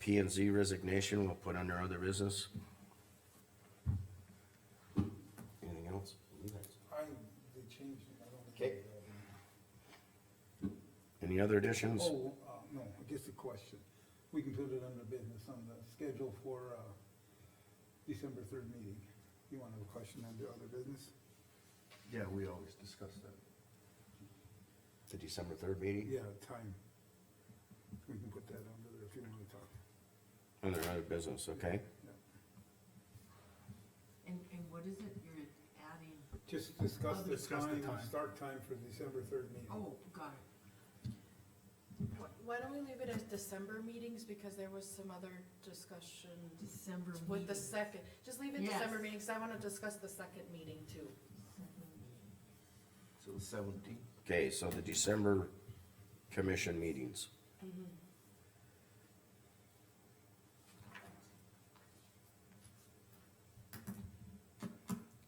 P and Z resignation, we'll put under other business. Anything else? They changed it, I don't think. Okay. Any other additions? Oh, no, just a question. We can put it under business on the schedule for, December third meeting. You want to have a question under other business? Yeah, we always discuss that. The December third meeting? Yeah, time. We can put that under there if you want to talk. Under other business, okay? Yeah. And what is it you're adding? Just discuss the Discuss the time, time. start time for December third meeting. Oh, got it. Why don't we leave it as December meetings, because there was some other discussion December with the meeting. second, just leave it Yes. December meetings, I wanna discuss the second meeting too. So the 17th. Okay, so the December commission meetings.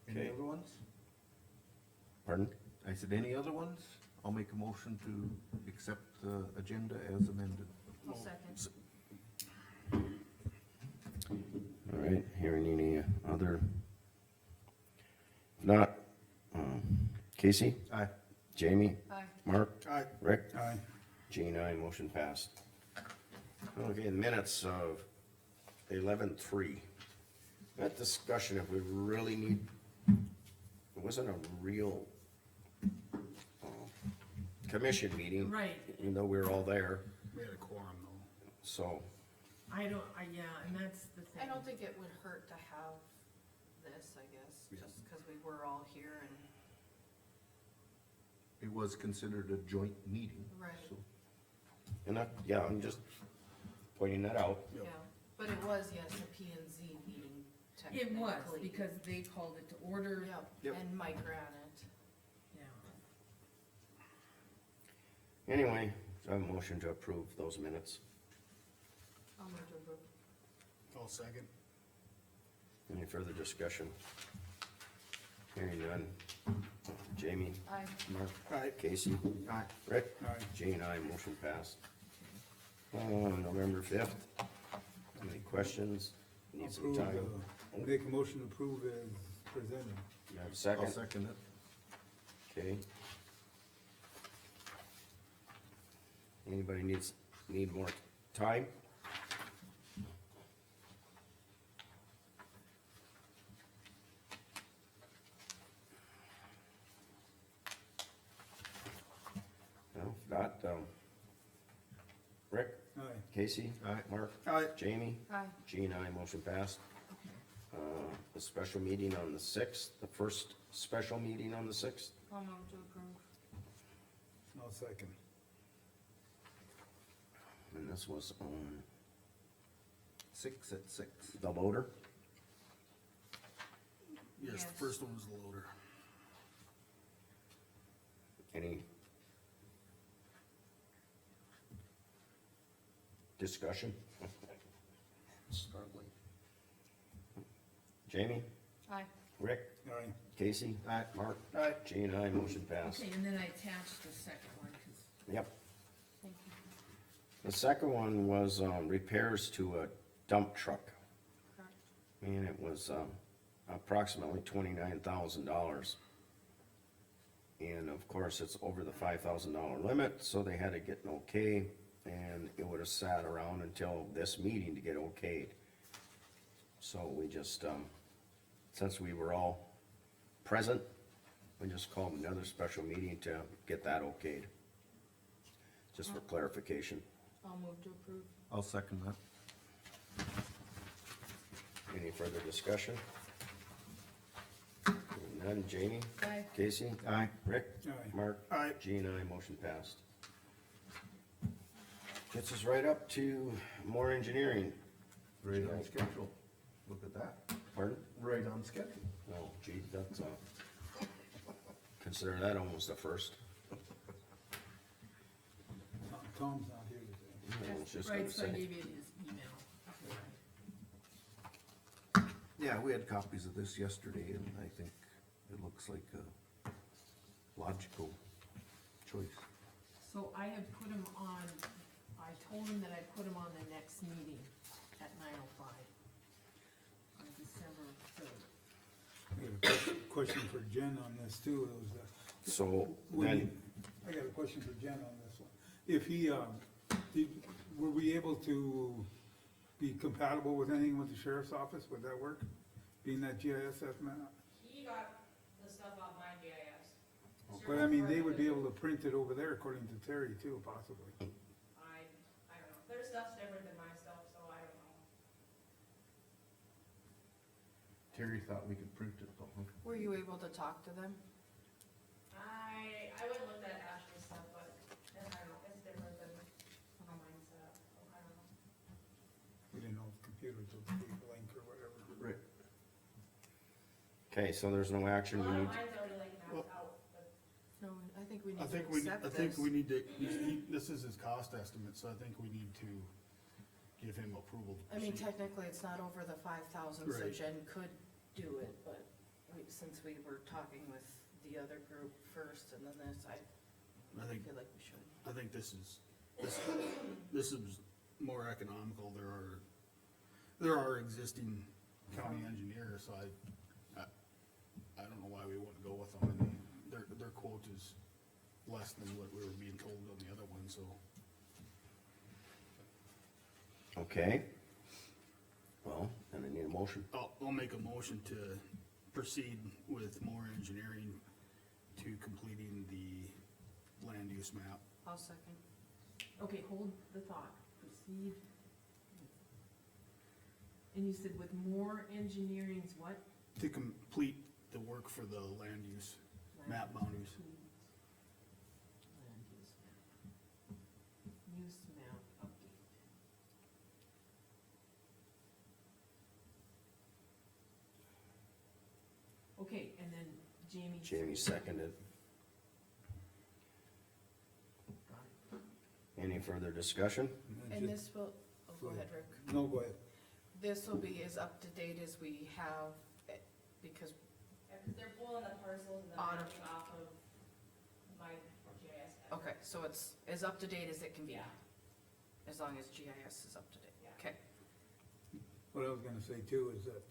Any Okay. other ones? Pardon? I said, any other ones? I'll make a motion to accept the agenda as amended. I'll second. All right, hearing any other? If not, Casey, Aye. Jamie, Aye. Mark, Aye. Rick, Aye. Gene, aye, motion passed. Okay, minutes of 11:3. That discussion, if we really need, it wasn't a real commission meeting. Right. Even though we were all there, We had a quorum though. so, Yeah, and that's the thing. I don't think it would hurt to have this, I guess, just cause we were all here and, It was considered a joint meeting. Right. so- and that, yeah, I'm just pointing that out. yeah, but it was, yes, a P and Z meeting technically. It was, because they called it to order. Yep, Yep. and Mike ran it. Yeah. Anyway, so I have a motion to approve those minutes. I'll move to approve. All second. Any further discussion? Hearing none. Jamie, Aye. Mark, Aye. Casey, Aye. Rick, Aye. Gene, aye, motion passed. November 5th, any questions? Need some Approve, time? make a motion to approve as presented. You have a I'll second? second it. Okay. Anybody need more time? No, if not, Rick, Aye. Casey? Aye. Mark? Aye. Jamie? Aye. Gene, aye, motion passed. The special meeting on the 6th, the first special meeting on the 6th, I'll move to approve. I'll second. and this was on 6 at 6. the loader. Yes. The first one was the loader. Any discussion? Struggling. Jamie, Aye. Rick, Aye. Casey? Aye. Mark? Aye. Gene, aye, motion passed. Okay, and then I attached the second one, cause Yep. Thank you. The second one was, repairs to a dump truck, Correct. and it was, approximately $29,000. And of course, it's over the $5,000 limit, so they had to get an okay, and it would have sat around until this meeting to get okayed. So we just, since we were all present, we just called another special meeting to get that okayed. Just for clarification. I'll move to approve. I'll second that. Any further discussion? None, Jamie? Aye. Casey? Aye. Rick? Aye. Mark? Aye. Gene, aye, motion passed. Gets us right up to more engineering. Right on schedule. Look at that. Pardon? Right on schedule. Oh, gee, that's, consider that almost a first. Tom's not here today. I was just gonna right, so I say. gave you his email. Yeah, we had copies of this yesterday, and I think it looks like a logical choice. So I had put him on, I told him that I'd put him on the next meeting, at 9:05 on December 3rd. I got a question for Jen on this too, it was, So when then, he- I got a question for Jen on this one. If he, were we able to be compatible with anything with the sheriff's office, would that work? Being that GIS map? He got the stuff off my GIS. But I mean, they would be able to print it over there according to Terry too, possibly. I don't know, their stuff's different than my stuff, so I don't know. Terry thought we could print it though, huh? Were you able to talk to them? I wouldn't look at Ashley's stuff, but, I don't know, it's different than how mine's set up, so I don't know. We didn't know if computers would be link or whatever. Right. okay, so there's no action A we lot need, of mine's already like mapped out, but No, I think we I need think to we, accept I this. think we need to, this is his cost estimate, so I think we need to give him approval. to I mean, proceed. technically, it's not over the 5,000, so Right. Jen could do it, but since we were talking with the other group first and then this, I I think, feel like we should. I think this is more economical, there are existing county engineers, so I don't know why we wouldn't go with them, and their quote is less than what we were being told on the other one, so. okay? Well, then I need a motion. I'll make a motion to proceed with more engineering to completing the land use map. I'll second. Okay, hold the thought, proceed. And you said with more engineering's what? To complete the work for the land use map boundaries. Land use map. Use map update. Okay, and then Jamie. Jamie seconded. Got it. Any further discussion? And just- this will, oh, go ahead, Rick. No, go ahead. This will be as up to date as we have, because, yeah, cause they're pulling the parcels and then Out of- mapping off of my GIS. okay, so it's as up to date as it can be, Yeah. as long as GIS is up to date. Yeah. Okay, What I was gonna say too is that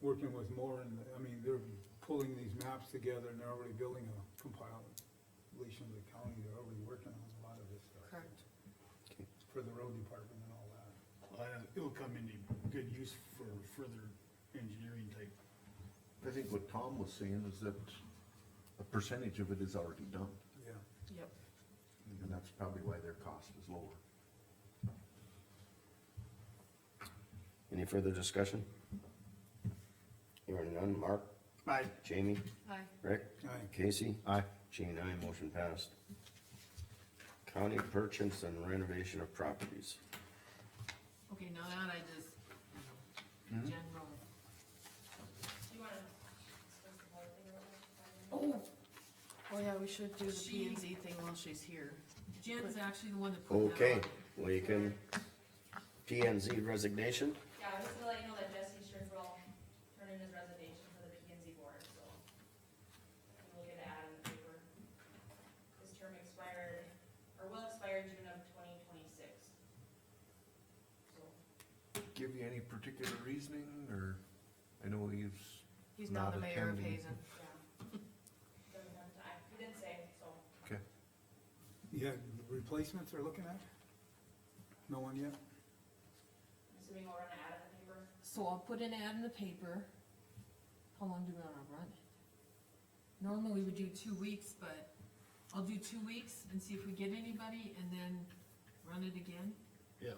working with more and, I mean, they're pulling these maps together and they're already building a compilation of the county, they're already working on a lot of this stuff. correct. For the road department and all that. It'll come into good use for further engineering type. I think what Tom was saying is that a percentage of it is already done, Yeah. Yep. and that's probably why their cost is lower. Any further discussion? Hearing none, Mark, Aye. Jamie, Aye. Rick, Aye. Casey? Aye. Jean, aye, motion passed. County purchase and renovation of properties. Okay, now that I just, general, Do you wanna discuss the whole thing real quick? Oh, yeah, we should do the She- P and Z thing while she's here. Jen's actually the one that put that Okay, on. well, you can, P and Z resignation, Yeah, I was just gonna let you know that Jesse Scherfel turned in his resignation for the P and Z board, so. We'll get an ad in the paper. His term expired, or will expire June of 2026. So, Give you any particular reasoning, or, I know He's now the mayor of attending. Hazen. yeah. Doesn't have time, he didn't say, so. Okay, Yeah, replacements they're looking at? No one yet? I'm assuming we'll run an ad in the paper. So I'll put an ad in the paper. How long do we wanna run it? Normally we would do 2 weeks, but I'll do 2 weeks and see if we get anybody and then run it again. Yeah.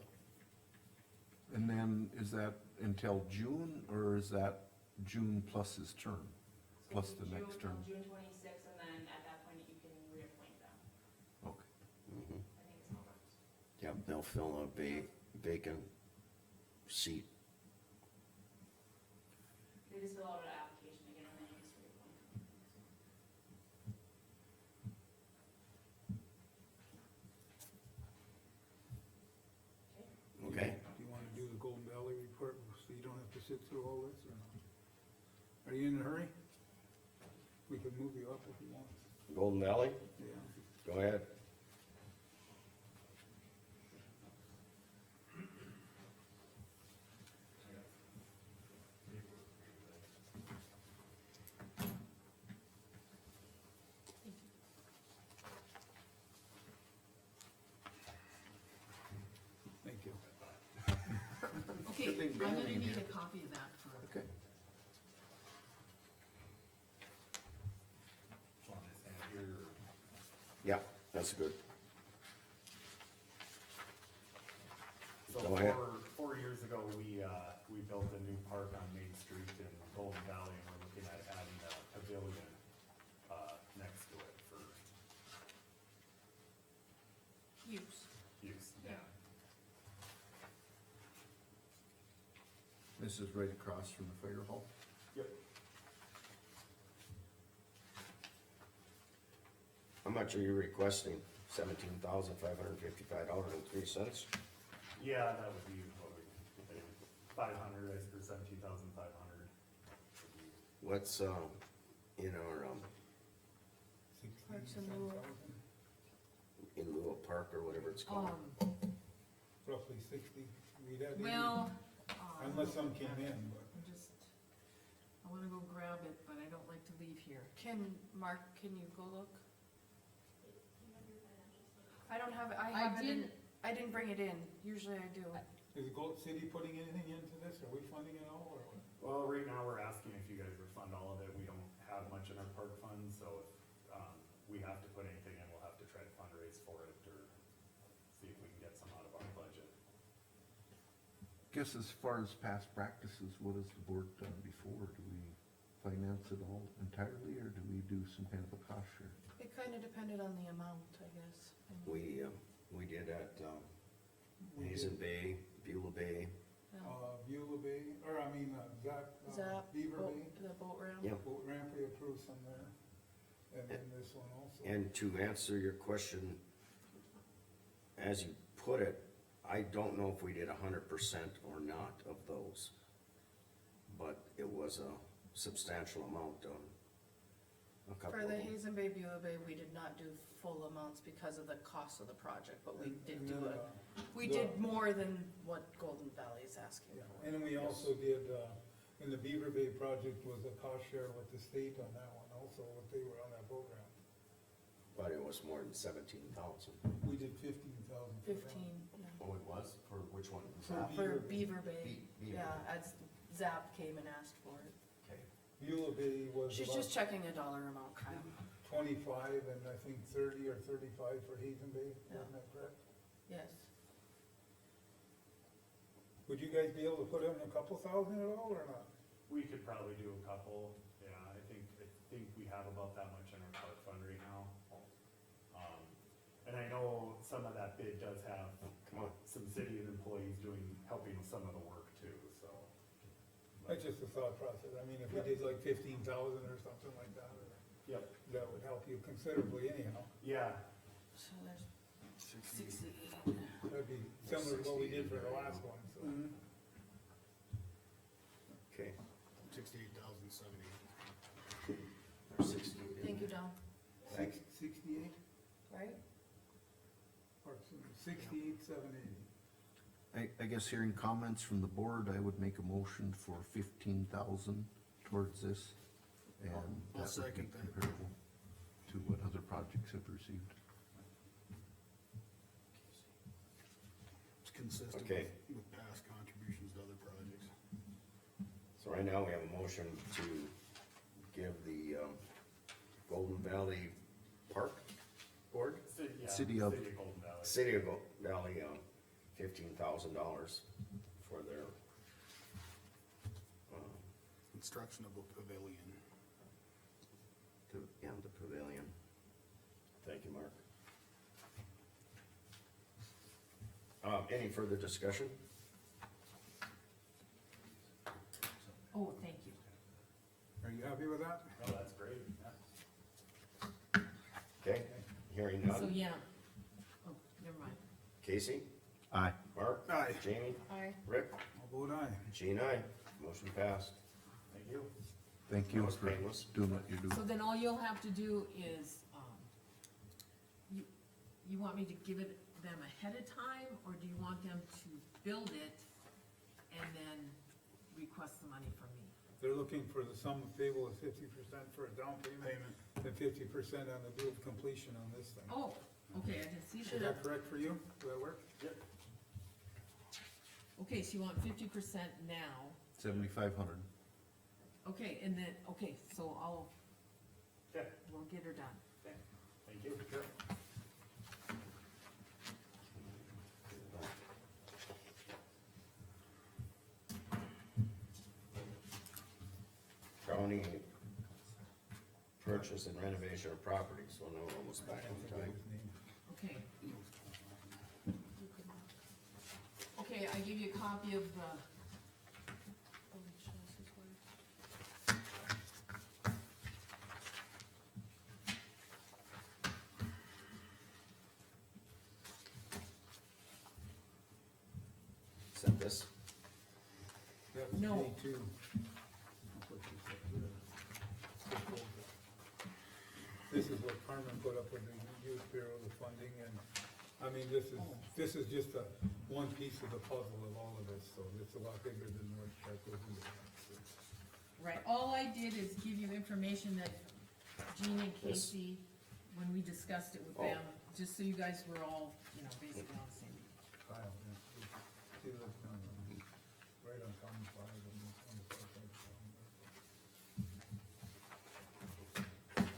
and then is that until June, or is that June plus his term? So Plus it'll the be next June- term. June 26th, and then at that point you can reappoint them. Okay. mhm, I think it's how it works. yeah, they'll fill a vacant seat. They just fill out an application again, and then you just reappoint them. Okay, Do you wanna do the Golden Valley report, so you don't have to sit through all this, or not? Are you in a hurry? We can move you up if you want, Golden Valley, yeah. go ahead. big I'm banner gonna in need here. a copy of that for, Okay. Want to stand here or? Yeah, that's good. So Go ahead. 4 years ago, we built a new park on Main Street in Golden Valley, and we're looking at adding a pavilion, next to it for use. use, yeah. This is right across from the fire hall. Yep. How much are you requesting? $17,555.03. Yeah, that would be what we, 500, I suppose 17,500. What's, in our, Parks and Rec. in lieu of park or whatever it's called? Roughly 60, we'd have, Well, unless some came in, but. I wanna go grab it, but I don't like to leave here. Mark, can you go look? You have your financial statement. I don't have it, I I have it in, didn't- I didn't bring it in, usually I do. Is Gold City putting anything into this? Are we funding it all, or what? Well, right now, we're asking if you guys would fund all of it. We don't have much in our park fund, so if, we have to put anything in, we'll have to try to fundraise for it or see if we can get some out of our budget. Guess as far as past practices, what has the board done before? Do we finance it all entirely, or do we do some kind of a cost share? It kinda depended on the amount, I guess. We did at, We Hazen did, Bay, Beulah Bay, Beulah Bay, or I mean, Zap, Beaver boat- Bay, the boat ramp. Yeah. boat ramp, we approved some there. And then this one also. and to answer your question, as you put it, I don't know if we did 100% or not of those. But it was a substantial amount on a couple For of the them. Hazen Bay, Beulah Bay, we did not do full amounts because of the cost of the project, but we did And do then, it. We the- did more than what Golden Valley is asking Yeah, for. and then we also did, in the Beaver Bay project was a cost share with the state on that one also, what they were on that boat ramp. But it was more than 17,000. We did 15,000 for that. 15, yeah. Oh, it was? For which one? For For Beaver- Beaver Bay, Beaver yeah, Bay. as Zap came and asked for it. Okay. Beulah Bay was She's about just checking a dollar amount, Kyle. 25 and I think 30 or 35 for Hazen Bay, Yeah. isn't that correct? Yes. Would you guys be able to put in a couple thousand at all or not? We could probably do a couple, yeah, I think we have about that much in our park fund right now. And I know some of that bid does have Come on. some city employees helping with some of the work too, so. That's just a thought process, I mean, if we did like 15,000 or something like that, Yep. that would help you considerably anyhow. Yeah, So there's 68. That'd be similar to what we did for the last one, so. Okay. 68,070. Or 68. Thank you, Don. 68, Right? or 68, 780. I guess hearing comments from the board, I would make a motion for 15,000 towards this. And I'll that would be second that. comparable to what other projects have received. It's consistent Okay. with past contributions to other projects. So right now, we have a motion to give the, Golden Valley Park Board, City of- Golden Valley. City of Golden Valley, $15,000 for their, Construction of a pavilion. the pavilion. Thank you, Mark. Any further discussion? Oh, thank you. Are you happy with that? Oh, that's great, yeah. Okay, hearing So, none. yeah. Oh, never mind. Casey? Aye. Mark? Aye. Jamie? Aye. Rick? I'll vote aye. Jean, aye. Motion passed. Thank you. Thank you That was for painless. doing what you're So doing. then all you'll have to do is, you want me to give it them ahead of time, or do you want them to build it and then request the money from me? They're looking for the sum payable of 50% for a down payment, and 50% on the due of completion on this thing. Oh, okay, I didn't see Is that. that correct for you? Does that work? Yep. Okay, so you want 50% now, 7,500. okay, and then, okay, so Okay, we'll get her done. thank you. County purchase and renovation of property, so no one was back on time. His name. Okay. Okay, I give you a copy of the, Sent this, That was No. me too. That's what she said, yeah. This is what Carmen put up with the youth bureau, the funding, and, I mean, this is just one piece of the puzzle of all of this, so it's a lot bigger than what that goes into. right, all I did is give you information that Gene and Yes. Casey, when we discussed it with Oh. them, just so you guys were all, you know, basically on the same page. Kyle, yeah. See, that's kind of, right on Common Five, and this on the far side of Common.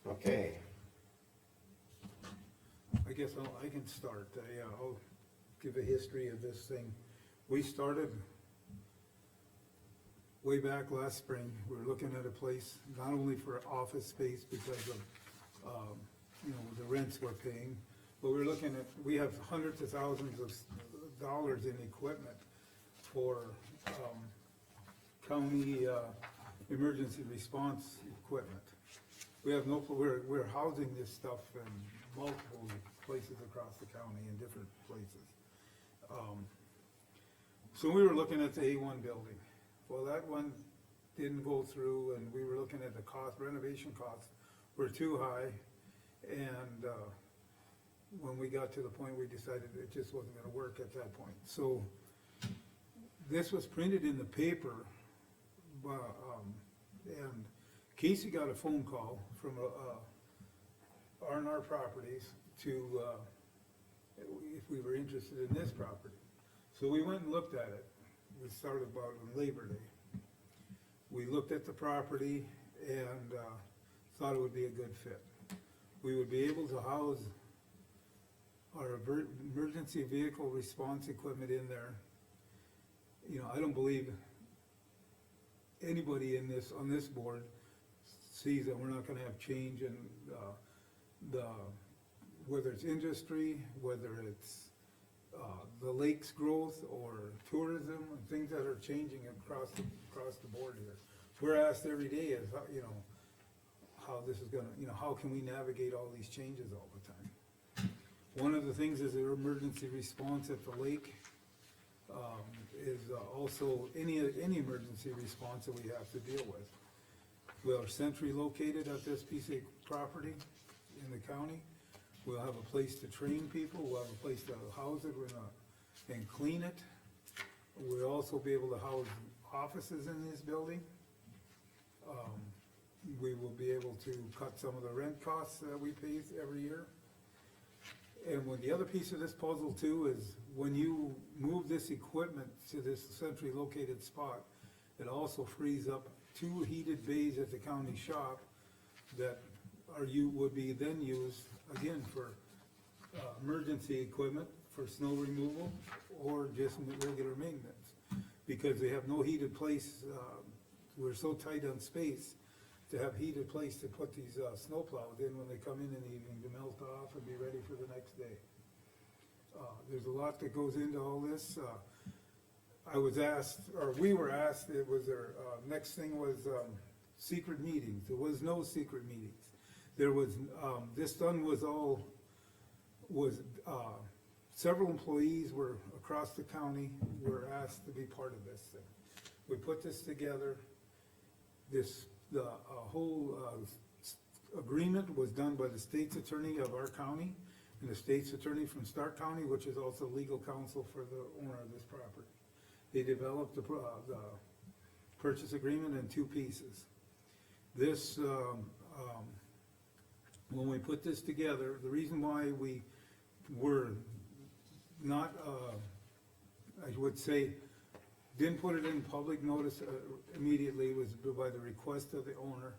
okay, I guess I can start, I'll give a history of this thing. We started way back last spring, we were looking at a place, not only for office space because of, you know, the rents we're paying, but we're looking at, we have hundreds of thousands of dollars in equipment for, county, emergency response equipment. We have we're housing this stuff in multiple places across the county, in different places. So we were looking at the A1 building. Well, that one didn't go through, and we were looking at the cost, renovation costs were too high. And, when we got to the point, we decided it just wasn't gonna work at that point. So, this was printed in the paper, but, and Casey got a phone call from, R&R Properties to, if we were interested in this property. So we went and looked at it. We started about on Labor Day. We looked at the property and, thought it would be a good fit. We would be able to house our emergency vehicle response equipment in there. You know, I don't believe anybody in this, on this board sees that we're not gonna have change in, whether it's industry, whether it's, the lake's growth or tourism, and things that are changing across the board here. We're asked every day is, you know, how this is gonna, you know, how can we navigate all these changes all the time? One of the things is the emergency response at the lake, is also any emergency response that we have to deal with. We are centrally located at this piece of property in the county. We'll have a place to train people, we'll have a place to house it, and clean it. We'll also be able to house offices in this building. We will be able to cut some of the rent costs that we pay every year. And when the other piece of this puzzle too is, when you move this equipment to this centrally located spot, it also frees up 2 heated bays at the county shop that would be then used again for, emergency equipment, for snow removal, or just regular maintenance. Because they have no heated place, we're so tight on space to have heated place to put these, snow plows in when they come in the evening to melt off and be ready for the next day. There's a lot that goes into all this. I was asked, or we were asked, it was our, next thing was, secret meetings. There was no secret meetings. There was, this done several employees were, across the county, were asked to be part of this thing. We put this together. The whole, agreement was done by the state's attorney of our county and the state's attorney from Stark County, which is also legal counsel for the owner of this property. They developed the purchase agreement in 2 pieces. This, when we put this together, the reason why we were not, would say, didn't put it in public notice immediately, it was by the request of the owner,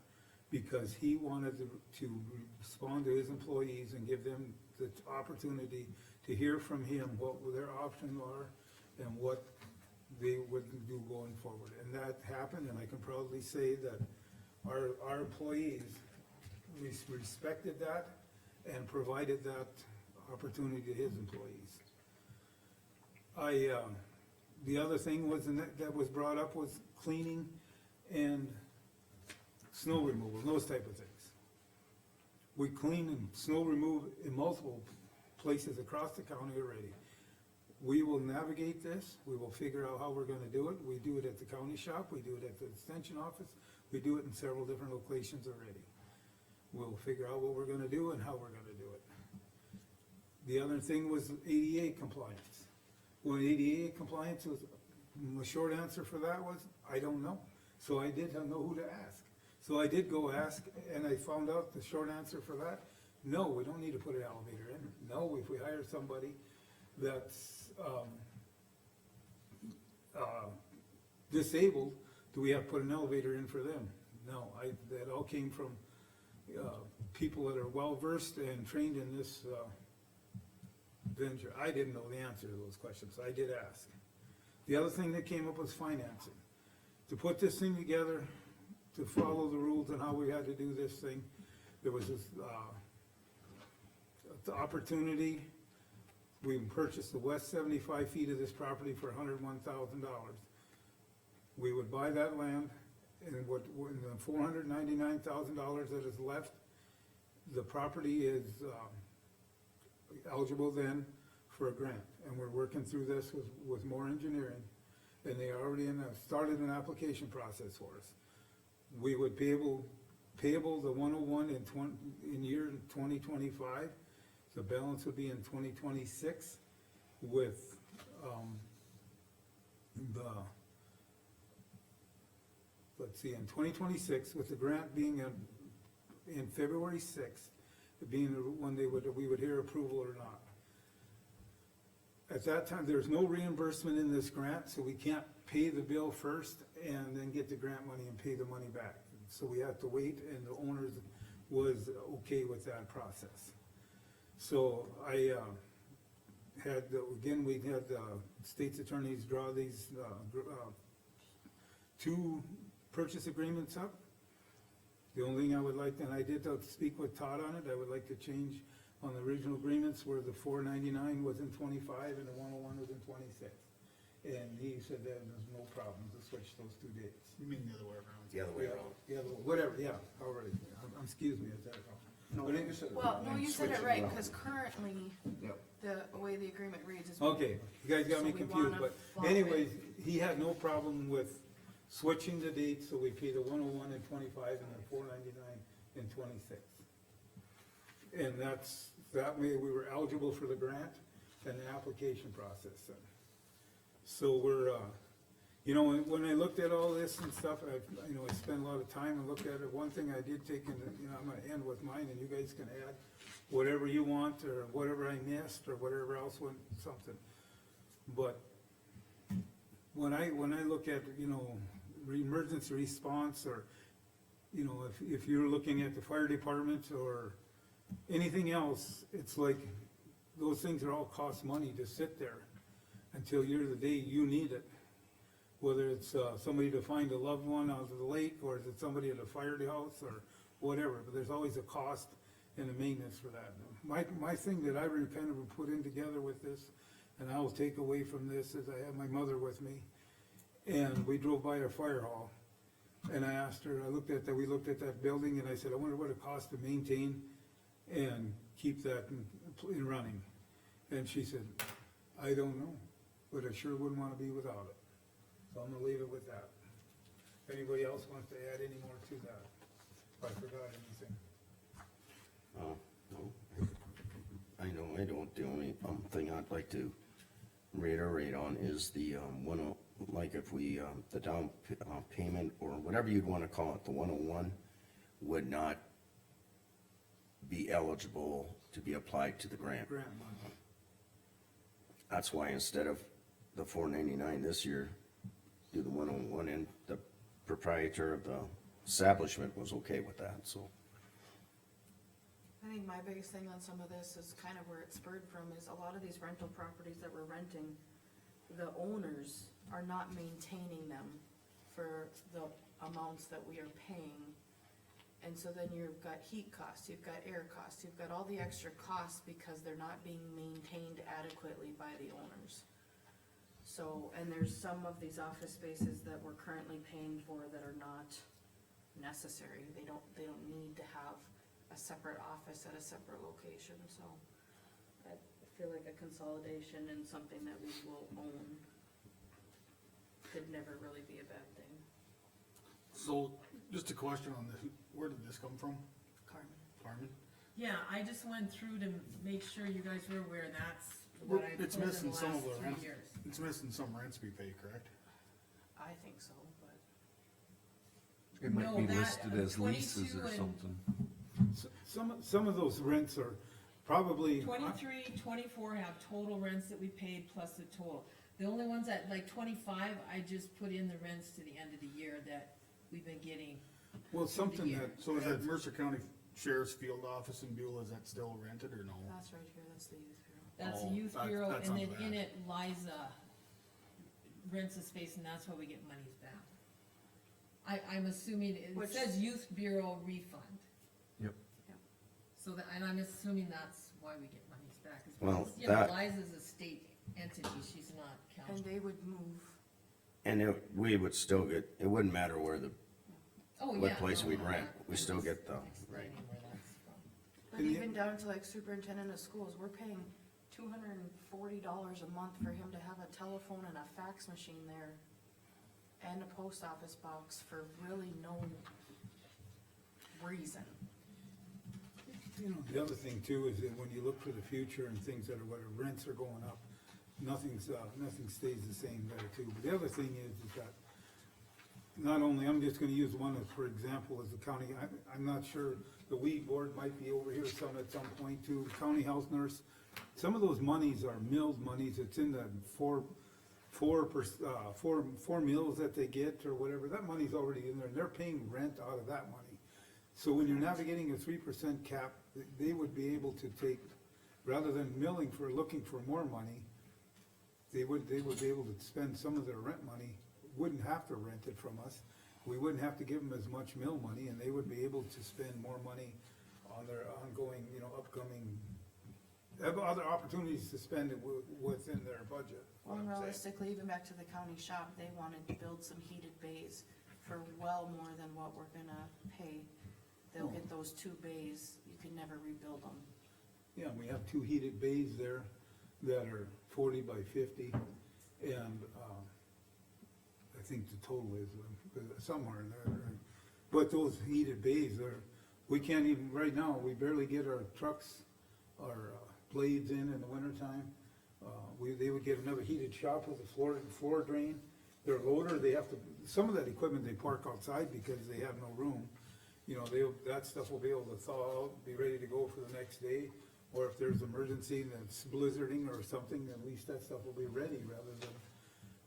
because he wanted to respond to his employees and give them the opportunity to hear from him what their options are and what they would do going forward. And that happened, and I can proudly say that our employees respected that and provided that opportunity to his employees. The other thing was, that was brought up was cleaning and snow removal, those type of things. We clean and snow remove in multiple places across the county already. We will navigate this, we will figure out how we're gonna do it, we do it at the county shop, we do it at the extension office, we do it in several different locations already. We'll figure out what we're gonna do and how we're gonna do it. The other thing was ADA compliance. Well, ADA compliance was, the short answer for that was, I don't know. So I did know who to ask. So I did go ask, and I found out the short answer for that, no, we don't need to put an elevator in. No, if we hire somebody that's, disabled, do we have to put an elevator in for them? No, that all came from, people that are well-versed and trained in this, venture. I didn't know the answer to those questions, I did ask. The other thing that came up was financing. To put this thing together, to follow the rules on how we had to do this thing, there was this, the opportunity. We purchased the west 75 feet of this property for $101,000. We would buy that land, and when the $499,000 that is left, the property is, eligible then for a grant, and we're working through this with more engineering, and they are already started an application process for us. We would payable the 101 in year 2025, the balance would be in 2026 with, let's see, in 2026, with the grant being in February 6th, being when we would hear approval or not. At that time, there's no reimbursement in this grant, so we can't pay the bill first and then get the grant money and pay the money back. So we have to wait, and the owners was okay with that process. So I, we had the state's attorneys draw these, two purchase agreements up. The only thing I would like, and I did speak with Todd on it, I would like to change on the original agreements where the $499 was in 25 and the 101 was in 26. And he said that there's no problem to switch those two dates. You mean the other way around? The other way around. Yeah, whatever, yeah, already, excuse me, is that wrong? No, But you said it Well, right. no, you said it Switch right, around. cause currently, Yep. the way the agreement reads is. Okay, you guys got me So we confused, wanna but follow anyways, he had no problem with switching the dates, so we pay the 101 in 25 and the 499 in 26. And that way we were eligible for the grant and the application process. So we're, when I looked at all this and stuff, I spent a lot of time and looked at it. One thing I did take into, I'm gonna end with mine, and you guys can add whatever you want, or whatever I missed, or whatever else went, something. But when I look at, emergency response, or, if you're looking at the fire department or anything else, it's like, those things are all cost money to sit there until the day you need it. Whether it's, somebody to find a loved one out of the lake, or is it somebody at a fire house, or whatever, but there's always a cost and a maintenance for that. My thing that I kind of put in together with this, and I will take away from this, is I have my mother with me, and we drove by our fire hall, and I asked her, we looked at that building, and I said, I wonder what it costs to maintain and keep that in running. And she said, I don't know, but I sure wouldn't wanna be without it. So I'm gonna leave it with that. If anybody else wants to add any more to that, if I forgot anything. No, I know I don't. The only thing I'd like to reiterate on is the like if we, the down payment, or whatever you'd wanna call it, the 101 would not be eligible to be applied to the grant. Grant money. That's why instead of the $4.99 this year, do the 101, and the proprietor of the establishment was okay with that, so. I think my biggest thing on some of this is kind of where it spurred from is a lot of these rental properties that we're renting, the owners are not maintaining them for the amounts that we are paying. And so then you've got heat costs, you've got air costs, you've got all the extra costs because they're not being maintained adequately by the owners. So, and there's some of these office spaces that we're currently paying for that are not necessary. They don't need to have a separate office at a separate location, so I feel like a consolidation and something that we will own could never really be a bad thing. So, just a question on this, where did this come from? Carmen? Yeah, I just went through to make sure you guys were aware, that's what I It's pulled in missing the some last of the 3 rents, years. it's missing some rents we pay, correct? I think so, but It might No, be that, listed as leases 22 or and- something. Some of those rents are probably. 23, 24 have total rents that we paid plus the total. The only ones that, like 25, I just put in the rents to the end of the year that we've been getting. Well, something year. that. So is that Mercer County Sheriff's Field Office in Beulah, is that still rented or no? that's right here, that's the youth bureau. That's the Oh, youth that's- bureau, that's and on then in it Liza rents a space, and that's why we get monies back. I'm assuming, it Which- says youth bureau refund. Yep. So that, and I'm assuming that's why we get monies back, is Well, because, you know, that- Liza's a state entity, she's not And county. they would move, And we would still get, it wouldn't matter where Oh, what yeah, place no, we'd no, rent, that- we I'm still just get the, explaining where that's from. but And the- even down to like superintendent of schools, we're paying $240 a month for him to have a telephone and a fax machine there and a post office box for really no reason. You know, the other thing too is that when you look for the future and things that are, where rents are going up, nothing stays the same there too. But the other thing is that not only, I'm just gonna use one as, for example, as the county, I'm not sure, the weed board might be over here some, at some point too, county health nurse. Some of those monies are milled monies, it's in the four meals that they get or whatever, that money's already in there, and they're paying rent out of that money. So when you're navigating a 3% cap, they would be able to take, rather than milling for, looking for more money, they would be able to spend some of their rent money, wouldn't have to rent it from us. We wouldn't have to give them as much mill money, and they would be able to spend more money on their ongoing, you know, upcoming, have other opportunities to spend it within their budget. Well, and realistically, even back to the county shop, they wanted to build some heated bays for well more than what we're gonna pay. They'll get those 2 bays, you can never rebuild them. Yeah, we have 2 heated bays there that are 40 by 50, and, I think the total is somewhere in there. But those heated bays are, we can't even, right now, we barely get our trucks, our blades in the wintertime. They would get another heated shop with a floor drain. Their loader, they have to, some of that equipment they park outside because they have no room. You know, that stuff will be able to thaw out, be ready to go for the next day. Or if there's emergency and it's blizzarding or something, at least that stuff will be ready rather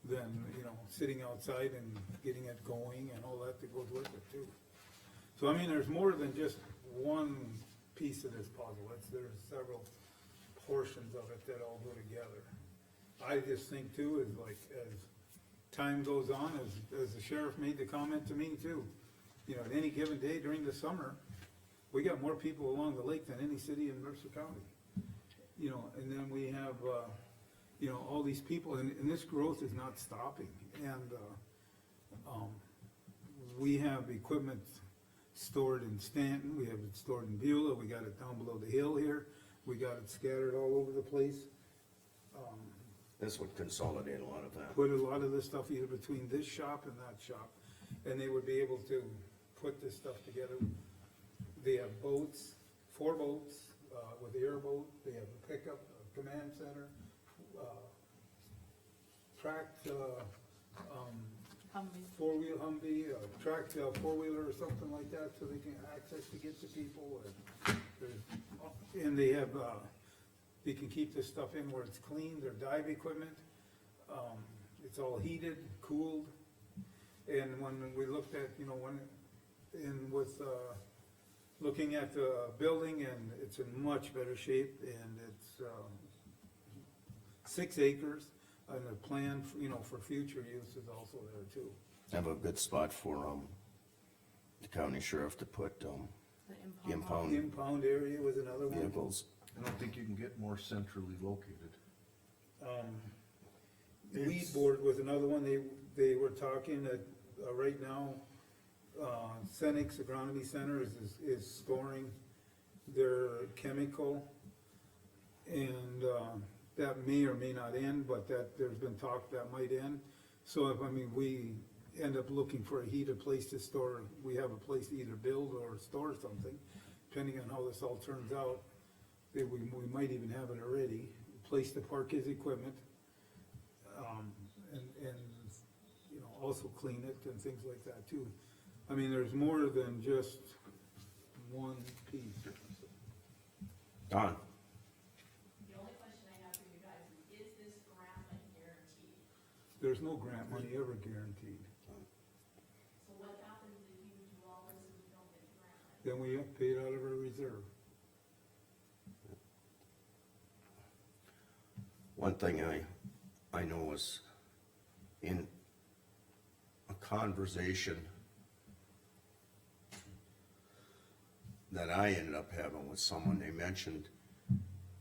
than, you know, sitting outside and getting it going and all that goes with it too. So I mean, there's more than just one piece of this puzzle, there's several portions of it that all go together. I just think too, is like, as time goes on, as the sheriff made the comment to me too, you know, at any given day during the summer, we got more people along the lake than any city in Mercer County. You know, and then we have, you know, all these people, and this growth is not stopping, and, we have equipment stored in Stanton, we have it stored in Beulah, we got it down below the hill here, we got it scattered all over the place. this would consolidate a lot of that. Put a lot of this stuff either between this shop and that shop, and they would be able to put this stuff together. They have boats, 4 boats, with the airboat, they have a pickup, a command center, tracked, Humvee. 4-wheel Humvee, tracked, 4-wheeler or something like that, so they can access to get to people. And they have, they can keep this stuff in where it's clean, their dive equipment. It's all heated, cooled, and when we looked at, you know, looking at the building, and it's in much better shape, and it's, 6 acres, and the plan, you know, for future use is also there too. Have a good spot for, the county sheriff to put, The the impound. The impound impound area was another one. vehicles. I don't think you can get more centrally located. Weed board was another one, they were talking that, right now, Cenex Agronomy Center is storing their chemical. And, that may or may not end, but there's been talk that might end. So if, I mean, we end up looking for a heated place to store, we have a place to either build or store something, depending on how this all turns out. We might even have it already, place to park his equipment, and, you know, also clean it and things like that too. I mean, there's more than just one piece. Don, The only question I have for you guys is this grant money guaranteed? There's no grant money ever guaranteed. So what happens if you do all this and you don't get the grant money? Then we have to pay it out of our reserve. one thing I know was in a conversation that I ended up having with someone, they mentioned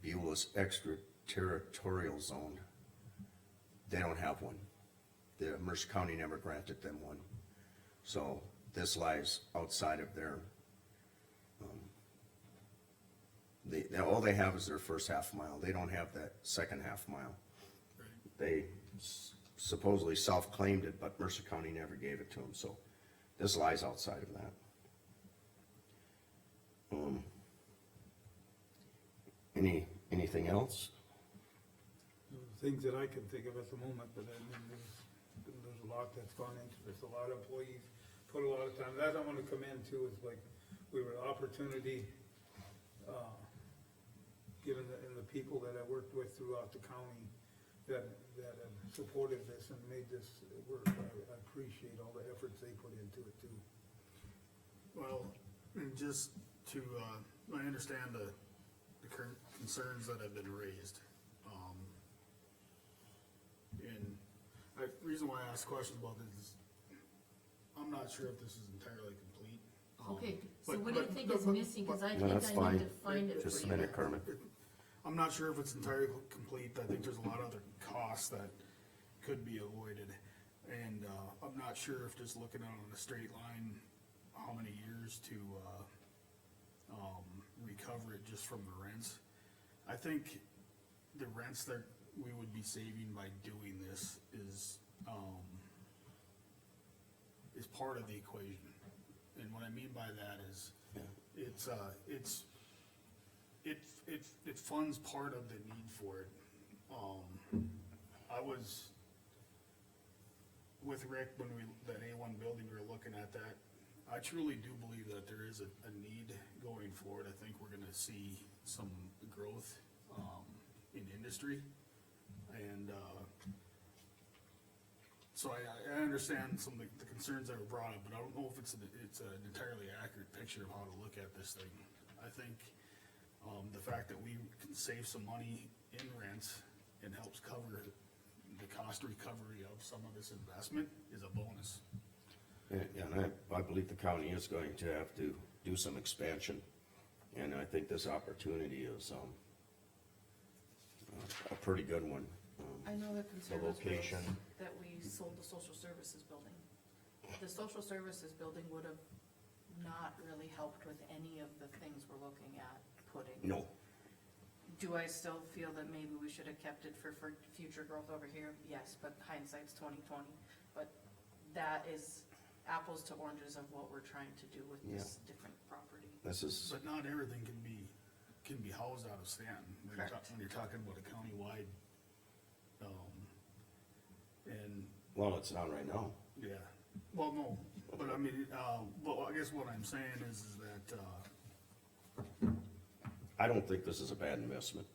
Beulah's extraterritorial zone. They don't have one. The Mercer County never granted them one. So this lies outside of their, all they have is their first half mile. They don't have that second half mile. They supposedly self-claimed it, but Mercer County never gave it to them, so this lies outside of that. Anything else? Things that I can think of at the moment, but I mean, there's a lot that's gone into this, a lot of employees put a lot of time, that I wanna come into is like, we were opportunity, given the people that I worked with throughout the county that have supported this and made this work, I appreciate all the efforts they put into it too. Well, and just to, I understand the current concerns that have been raised. And reason why I asked questions about this is, I'm not sure if this is entirely complete. Okay, so But- what do you but- think is but- missing, cause I No, think that's I fine. need to find it Just for a you. minute, Carmen. I'm not sure if it's entirely complete, I think there's a lot of other costs that could be avoided. And, I'm not sure if just looking out on a straight line, how many years to, recover it just from the rents. I think the rents that we would be saving by doing this is part of the equation. And what I mean by that is, it funds part of the need for it. I was with Rick when that A1 building, we were looking at that. I truly do believe that there is a need going forward. I think we're gonna see some growth, in industry. And, so I understand some of the concerns that were brought up, but I don't know if it's an entirely accurate picture of how to look at this thing. I think, the fact that we can save some money in rents and helps cover the cost recovery of some of this investment is a bonus. And I believe the county is going to have to do some expansion, and I think this opportunity is, a pretty good one. I know the concern was location. raised that we sold the social services building. The social services building would have not really helped with any of the things we're looking at putting. No, Do I still feel that maybe we should have kept it for future growth over here? Yes, but hindsight's 20/20. But that is apples to oranges of what we're trying to do with this different property. this is, But not everything can be housed out of Stanton. Correct. When you're talking about a countywide, and, well, it's not right now. yeah, well, no, but I mean, well, I guess what I'm saying is that, I don't think this is a bad investment.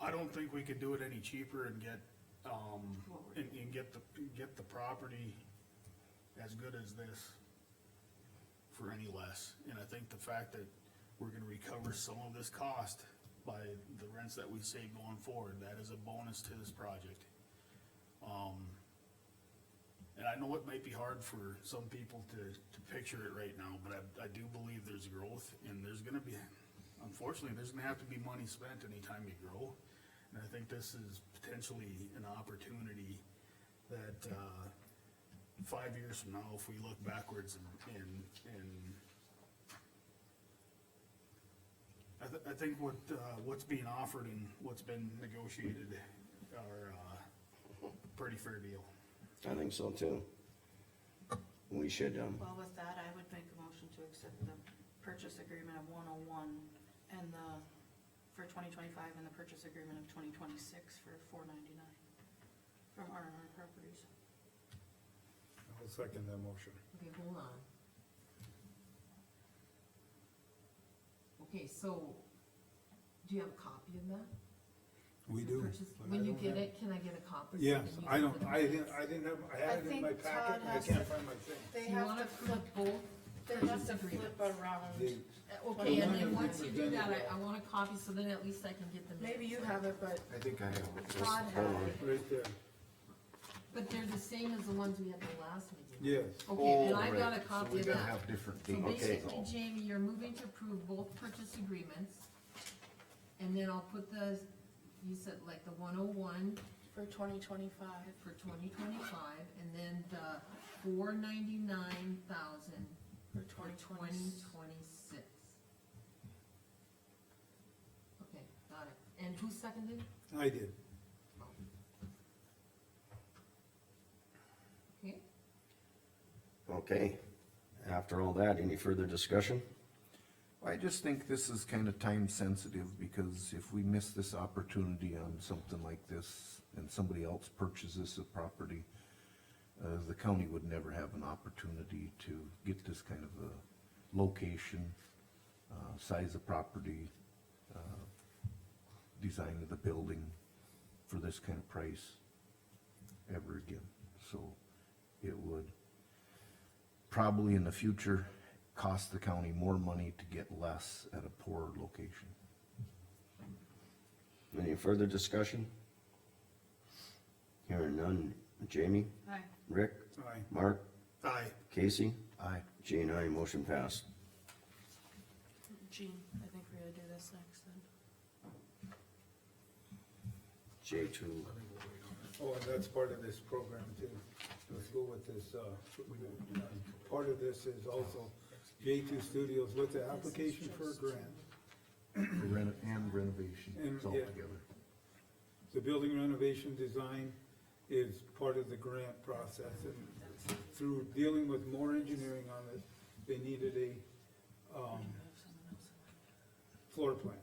I don't think we could do it any cheaper and get, What we're and get the property as good as this for any less. And I think the fact that we're gonna recover some of this cost by the rents that we save going forward, that is a bonus to this project. And I know it might be hard for some people to picture it right now, but I do believe there's growth, and there's gonna be, unfortunately, there's gonna have to be money spent anytime you grow. And I think this is potentially an opportunity that, 5 years from now, if we look backwards and I think what's being offered and what's been negotiated are, pretty fair deal. I think so too. We should, Well, with that, I would make a motion to accept the purchase agreement of 101 and for 2025 and the purchase agreement of 2026 for $499 from R&R Properties. I'll second that motion. Okay, hold on. Okay, so, do you have a copy of that? We The do. purchase- but I When you don't get have- it, can I get a copy? Yes, So you I can don't, put it I in didn't, minutes? I didn't have, I I had it in think my Todd packet, and I has can't to- find my thing. They Do you have wanna to flip, approve both they have purchase to agreements? flip around. They- Okay, The and one then that we once you do that, presented- I want a copy, so then at least I can get them. Maybe you have it, but I think I have it. Todd hold on. had it. Right there, But they're the same as the ones we had the last meeting. yes. Okay, and Oh, I've got a right. copy of So we gotta that. have different So dates. basically, Jamie, you're moving to approve both purchase agreements. And then I'll put you said like the 101 For 2025. for 2025, and then the 499,000 For for 2026. 2026. Okay, got it. And who seconded? I did. Okay, Okay, after all that, any further discussion? I just think this is kind of time sensitive, because if we miss this opportunity on something like this and somebody else purchases a property, the county would never have an opportunity to get this kind of a location, size of property, design of the building for this kind of price ever again. So it would probably in the future cost the county more money to get less at a poorer location. Any further discussion? Hearing none. Jamie? Aye. Rick? Aye. Mark? Aye. Casey? Aye. Jean, aye, motion passed. Gene, I think we're gonna do this next then. J2, Oh, and that's part of this program too. Let's go with this, part of this is also J2 Studios with the application for a grant. And renovation, And, it's all yeah. together. The building renovation design is part of the grant process, and through dealing with more engineering on this, they needed a, floor plan.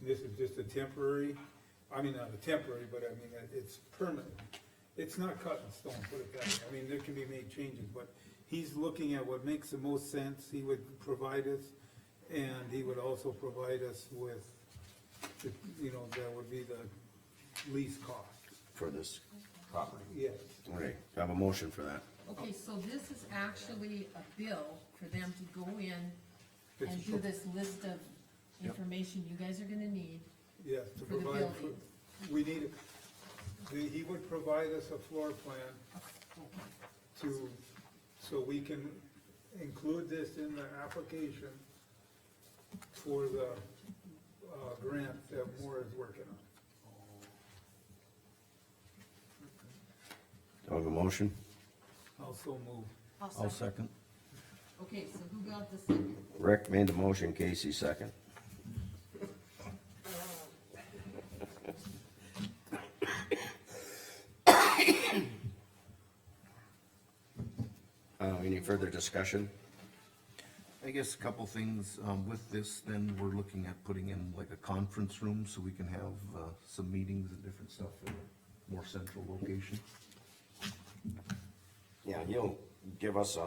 This is just a temporary, I mean, not a temporary, but I mean, it's permanent. It's not cut in stone, put it that way. I mean, there can be made changes, but he's looking at what makes the most sense. He would provide us, and he would also provide us with, that would be the least cost. for this property. Yes. Okay, have a motion for that. okay, so this is actually a bill for them to go in and It's- do this list of information you guys are gonna need. Yes, to For the provide, building. we need, he would provide us a floor plan so we can include this in the application for the, grant that Moore is working on. Do I have a motion? Also move. I'll second. Okay, so who got the second? Rick made the motion, Casey second. Any further discussion? I guess a couple things, with this, then we're looking at putting in like a conference room so we can have, some meetings and different stuff in a more central location. Yeah, he'll give us,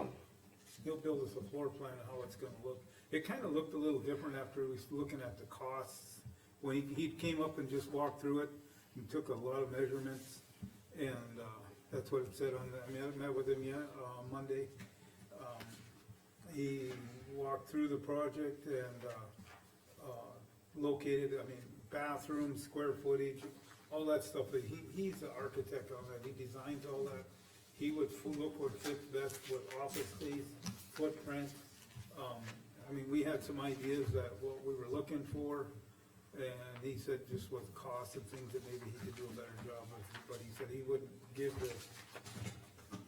He'll build us a floor plan of how it's gonna look. It kinda looked a little different after we was looking at the costs, when he came up and just walked through it, and took a lot of measurements, and, that's what it said on the, I mean, I haven't met with him yet, Monday. He walked through the project and, located, I mean, bathrooms, square footage, all that stuff, but he's the architect on that, he designs all that. He would look what fits best, what office space, footprint. I mean, we had some ideas that what we were looking for, and he said just with cost and things that maybe he could do a better job with, but he said he wouldn't give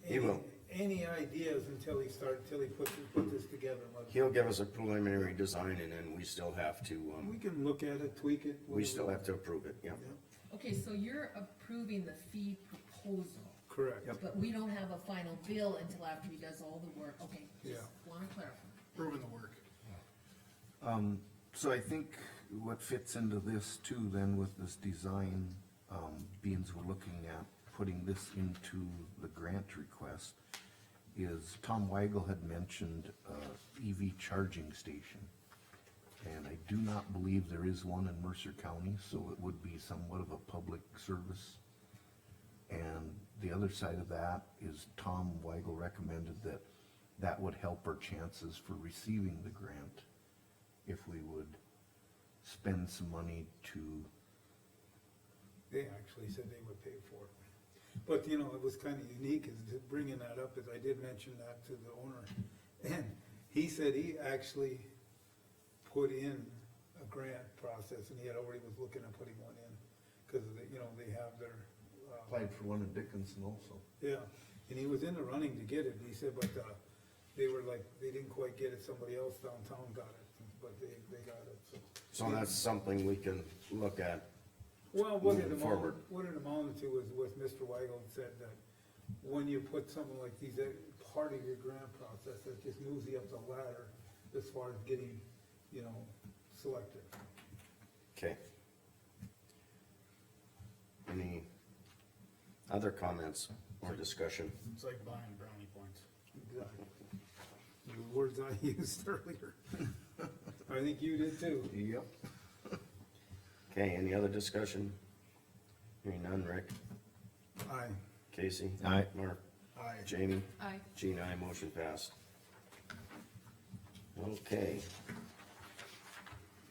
He will. any ideas until he put this together. and let us- He'll give us a preliminary design and then we still have to, We can look at it, tweak it. we still have to approve it, yeah. Yeah, Okay, so you're approving the fee proposal, correct. but we don't have a final bill until after he does all the work, okay? Just Yeah. wanna clarify. Proving the work. So I think what fits into this too, then with this design, being we're looking at putting this into the grant request, is Tom Weigel had mentioned, EV charging station. And I do not believe there is one in Mercer County, so it would be somewhat of a public service. And the other side of that is Tom Weigel recommended that that would help our chances for receiving the grant if we would spend some money to, They actually said they would pay for it. But, you know, it was kinda unique, is bringing that up, is I did mention that to the owner. And he said he actually put in a grant process, and he had already was looking at putting one in, cause you know, they have their, applied for one in Dickinson also. yeah, and he was in the running to get it, he said, but, they were like, they didn't quite get it, somebody else downtown got it, but they got it, so. So that's something we can look at. Well, Moving forward. what it amounted to was with Mr. Weigel said that when you put something like these, part of your grant process, that just moves you up the ladder as far as getting, you know, selected. Okay. Any other comments or discussion? It's like buying brownie points. Exactly. The words I used earlier. I think you did too. Yep. Okay, any other discussion? Hearing none, Rick, Aye. Casey? Aye. Mark? Aye. Jamie? Aye. Jean, aye, motion passed. Okay.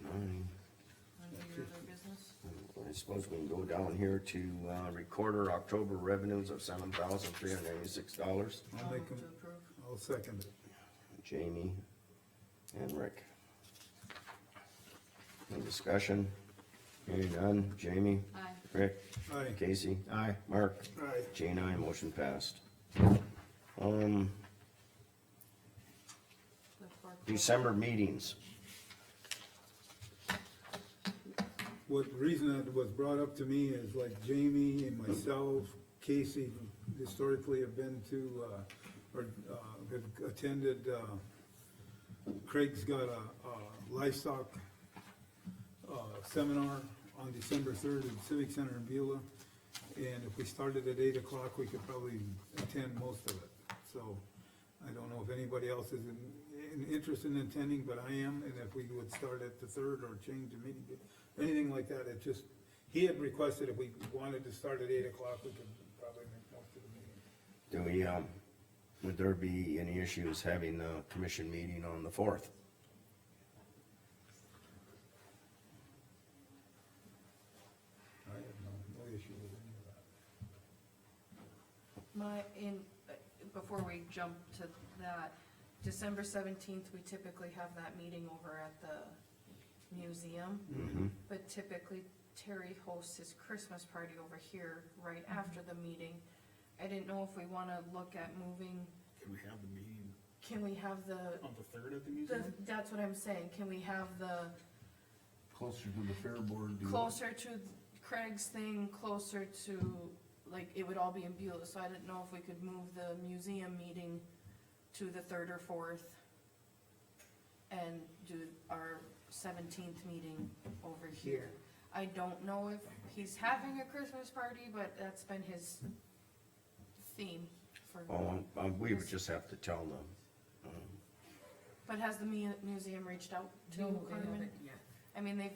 Under your other business? I suppose we can go down here to, recorder October revenues of $7,396. I'll make move them, to approve. I'll second it. Jamie and Rick. Any discussion? Hearing none, Jamie, Aye. Rick, Aye. Casey, Aye. Mark, Aye. Jean, aye, motion passed. The fourth- December meetings, What, the reason that was brought up to me is like Jamie and myself, Casey historically have been to, have attended, Craig's got a livestock, seminar on December 3rd at the Civic Center in Beulah. And if we started at 8 o'clock, we could probably attend most of it. So I don't know if anybody else is interested in attending, but I am. And if we would start at the 3rd or change the meeting, anything like that, it just, he had requested if we wanted to start at 8 o'clock, we could probably make most of the meeting. do we, would there be any issues having a commission meeting on the 4th? I have no issue with any of that. Before we jump to that, December 17th, we typically have that meeting over at the museum. Mm-hmm. But typically Terry hosts his Christmas party over here right after the meeting. I didn't know if we wanna look at moving, Can we have the meeting can we have on the 3rd at the museum? that's what I'm saying, can we have the Closer to the fair board deal. closer to Craig's thing, closer to, like, it would all be in Beulah, so I didn't know if we could move the museum meeting to the 3rd or 4th and do our 17th meeting over here. I don't know if he's having a Christmas party, but that's been his theme for, Well, we would just have to tell them. but has the museum reached out to No, you, they Carmen? haven't yet. I mean,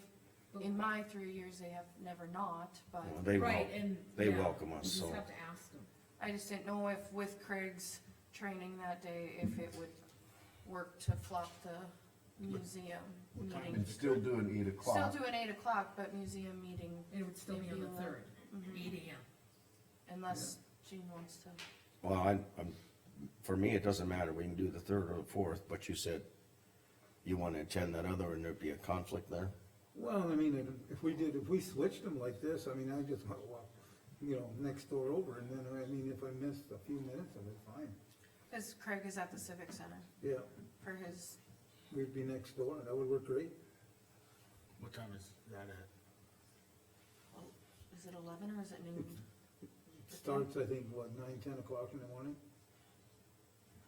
in my 3 years, they have never not, but Well, they Right, wel- and. they yeah, welcome you us, just so. have to ask them. I just didn't know if with Craig's training that day, if it would work to flop the museum meeting. And still doing 8 Still o'clock. doing 8 o'clock, but museum meeting, It would still be on the Maybe, 3rd, mhm. 8 AM. unless Gene wants to. Well, I'm, for me, it doesn't matter, we can do the third or the fourth, but you said you wanna attend that other, and there'd be a conflict there? Well, I mean, if we switched them like this, I mean, I just want to walk, next door over, and then, I mean, if I missed a few minutes of it, fine. Cause Craig is at the Civic Center Yeah, for his, we'd be next door, that would work great. What time is that at? is it 11 or is it noon? It starts, I think, what, 9, 10 o'clock in the morning?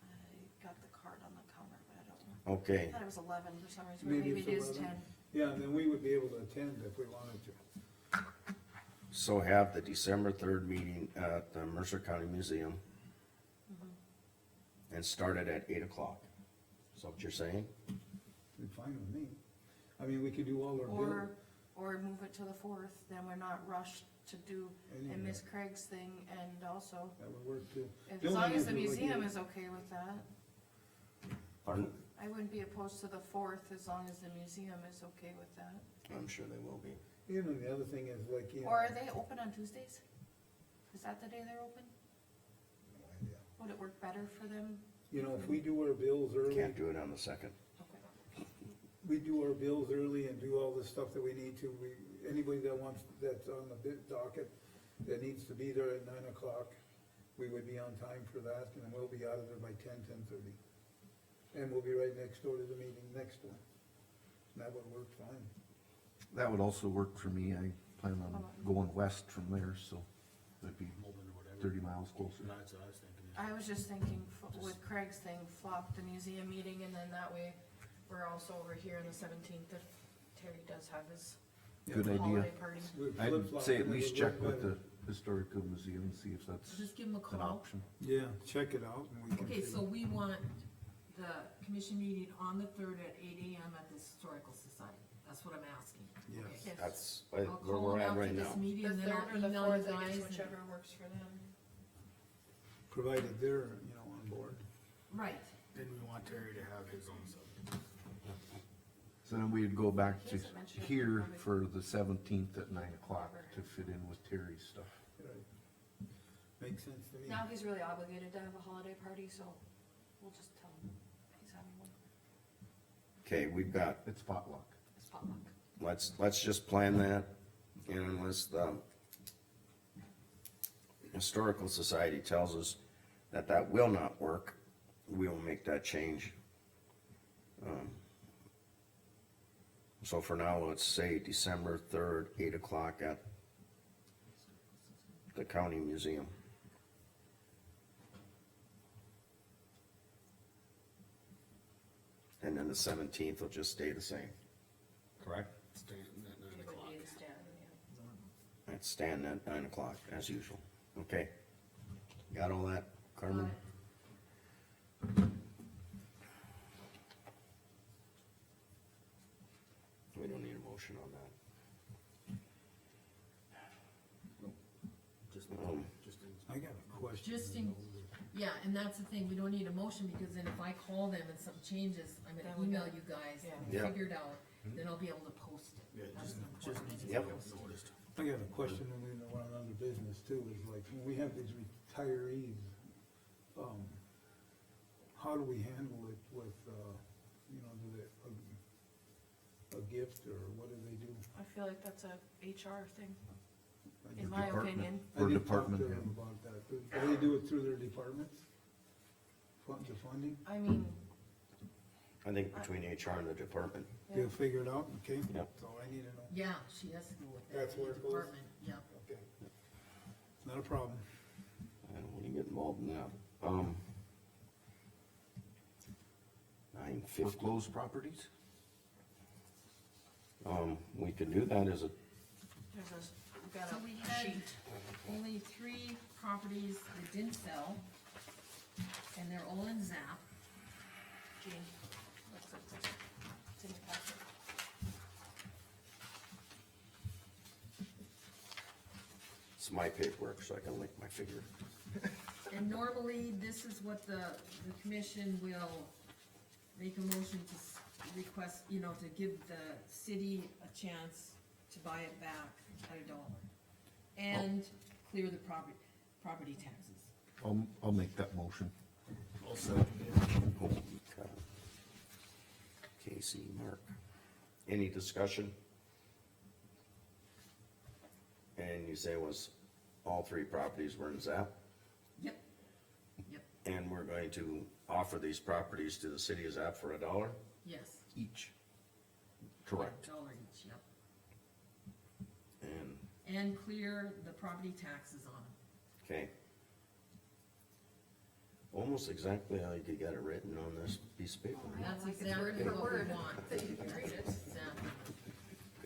I got the card on the counter, but I don't know. I Okay, thought it was 11 for some reason, Maybe maybe it it's is 11. 10. Yeah, then we would be able to attend if we wanted to. so have the December third meeting at the Mercer County Museum. And start it at 8 o'clock. Is that what you're saying? It'd be fine with me. I mean, we could do all our bill. Or move it to the 4th, then we're not rushed to do, Any of and Miss that. Craig's thing, and also, That would work too. as The only long as thing the is, like, museum you- is okay with that. Pardon? I wouldn't be opposed to the 4th as long as the museum is okay with that. I'm sure they will be. The other thing is like, Or are they open on Tuesdays? Is that the day they're open? No idea. Would it work better for them? If we do our bills early, Can't do it on the second. Okay. we do our bills early and do all the stuff that we need to, anybody that's on the bid docket that needs to be there at 9 o'clock, we would be on time for that, and we'll be out of there by 10:30. And we'll be right next door to the meeting next one. That would work fine. That would also work for me. I plan on going west from there, so that'd be Holden or whatever? 30 miles closer. That's what I was thinking. I was just thinking with Craig's thing, flop the museum meeting, and then that way, we're also over here on the 17th if Terry does have his Good idea. holiday party. We'd I'd flip-flop say and at it least would check work with the better. historical museum, see if that's Just give them a an call. option. Yeah, check it out and we can. Okay, see. so we want the commission meeting on the 3rd at 8 AM at the Historical Society. That's what I'm asking. Yes. Okay. Yes. That's I'll where call we're them at after right this now. meeting, The and then 3rd I'll or the email you 4th, I guys. guess, and- whichever works for them. Provided they're, on board. Right, Then we want Terry to have his own subject. So then we'd go back He to hasn't mentioned it here probably. for the 17th at 9 o'clock to fit in with Terry's stuff. Right. Makes sense to me. Now he's really obligated to have a holiday party, so we'll just tell him he's having one. Okay, we've got, It's potluck. It's potluck. let's just plan that, and unless the Historical Society tells us that that will not work, we will make that change. So for now, let's say December 3rd, 8 o'clock at the county museum. And then the 17th will just stay the same, correct? Stay at 9 It would o'clock. be the stand, yeah. It's stand at 9 o'clock, as usual. Okay. Got all that, Carmen? We don't need a motion on that. Just, just in. I got a question. just in, yeah, and that's the thing, we don't need a motion, because then if I call them and something changes, I'm Then gonna we email got- you guys, yeah. and Yeah. figure it out, then I'll be able to post it. Yeah, That's just, the just important needs to thing. be Yep. noticed. I got a question when we went on other business too, is like, when we have these retirees, how do we handle it with, do they, a gift, or what do they do? I feel like that's a HR thing, I in did- my Department. opinion. I Or did talk department to them head. about that. Do they do it through their departments? The funding? I mean, I think between HR and the department. yeah. You'll figure it out, okay? Yep. That's all I need to know. Yeah, she has to go with that. That's where it goes? Department, yeah. Okay. Not a problem. I don't wanna get involved in that. 9:50. Foreclosed properties? We could do that as a, There's a, we've got So we a had sheet. only 3 properties that didn't sell, and they're all in ZAP. Gene, looks like this. It's in your packet. It's my paperwork, so I can link my finger. And normally, this is what the commission will make a motion to request, you know, to give the city a chance to buy it back at $1. And clear the property taxes. I'll make that motion. I'll second it. Holy cow. Casey, Mark. Any discussion? And you say it was, all three properties were in ZAP? Yep, yep, And we're going to offer these properties to the city of ZAP for $1? yes. Each. Correct. $1 each, yep. And, And clear the property taxes on them. okay. Almost exactly how you got it written on this piece of paper. That's like it's exactly word for what we word. want. That you can read it. Exactly.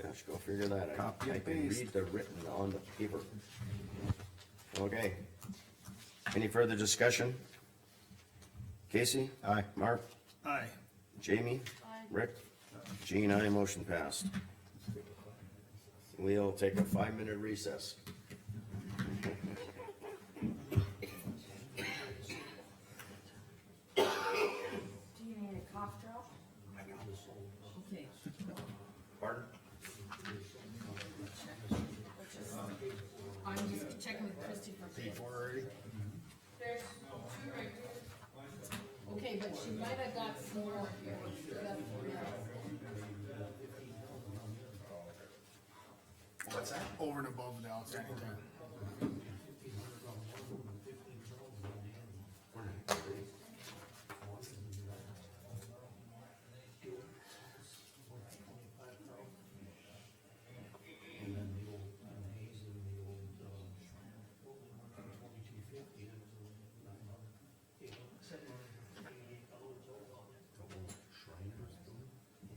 Gosh, go figure that out. Copy I and can paste. read the written on the paper. Okay. Any further discussion? Casey? Aye. Mark? Aye. Jamie? Rick? Jean, aye, motion passed. We'll take a 5-minute recess. Do you need a cough drop? Okay, Pardon? I'm just checking with Christie for Paid bids. for already? There's two right here. Okay, but she might have got some more here. She got three. What's that? Over and above the outstanding time.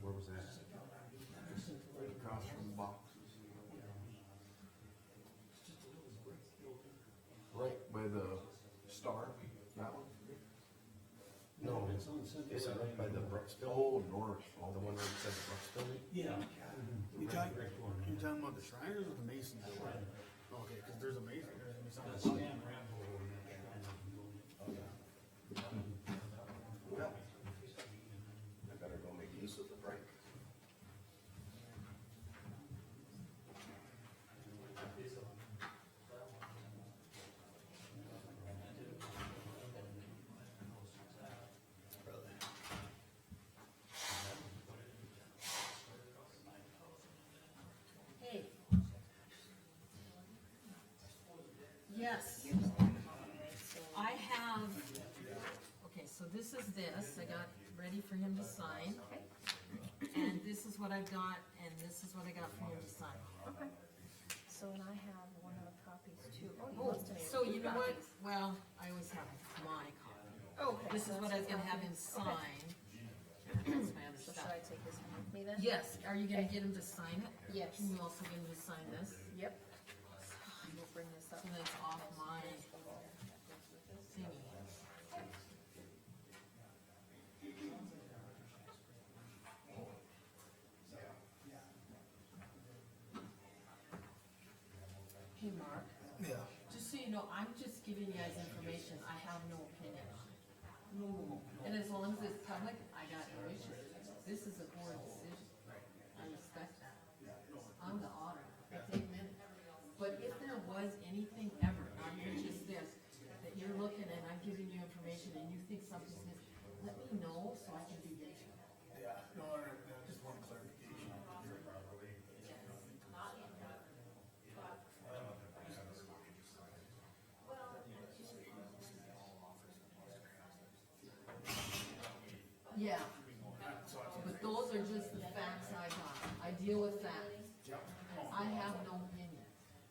Where was that? Across from the boxes. Right by the star, that one? No, is it right by the Brooks building? Oh, north, all The one where it said Brooks building? Yeah. You talking about the Shriners or the Masons? Okay, cause there's a Mason, there's gonna be something. Well, I better go make use of the break. Hey. Yes. I have, okay, so this is this, I got ready for him to sign. And this is what I've got, and this is what I got for him to sign. Okay. So, and I have one of the copies too. Oh, you Oh, must have made so two you know what? copies. Well, I always have my copy. Okay. This so is what I was that's gonna have him your copy. sign. That's my other So stuff. should I take this one with me then? Yes, are you gonna get him to sign it? Yes. Can you also get him to sign this? Yep. We'll bring this up. So that's off my thingy. Hey, Mark, Yeah. just so you know, I'm just giving you guys information, I have no opinion on it. And as long as it's public, I got no issue. This is a board decision, I respect that. I'm the auditor, I take minutes. But if there was anything ever, not even just this, that you're looking and I'm giving you information and you think something's missing, let me know so I can do this. Yeah, no, just one clarification. Yeah. But those are just the facts I got. I deal with facts. I have no opinion.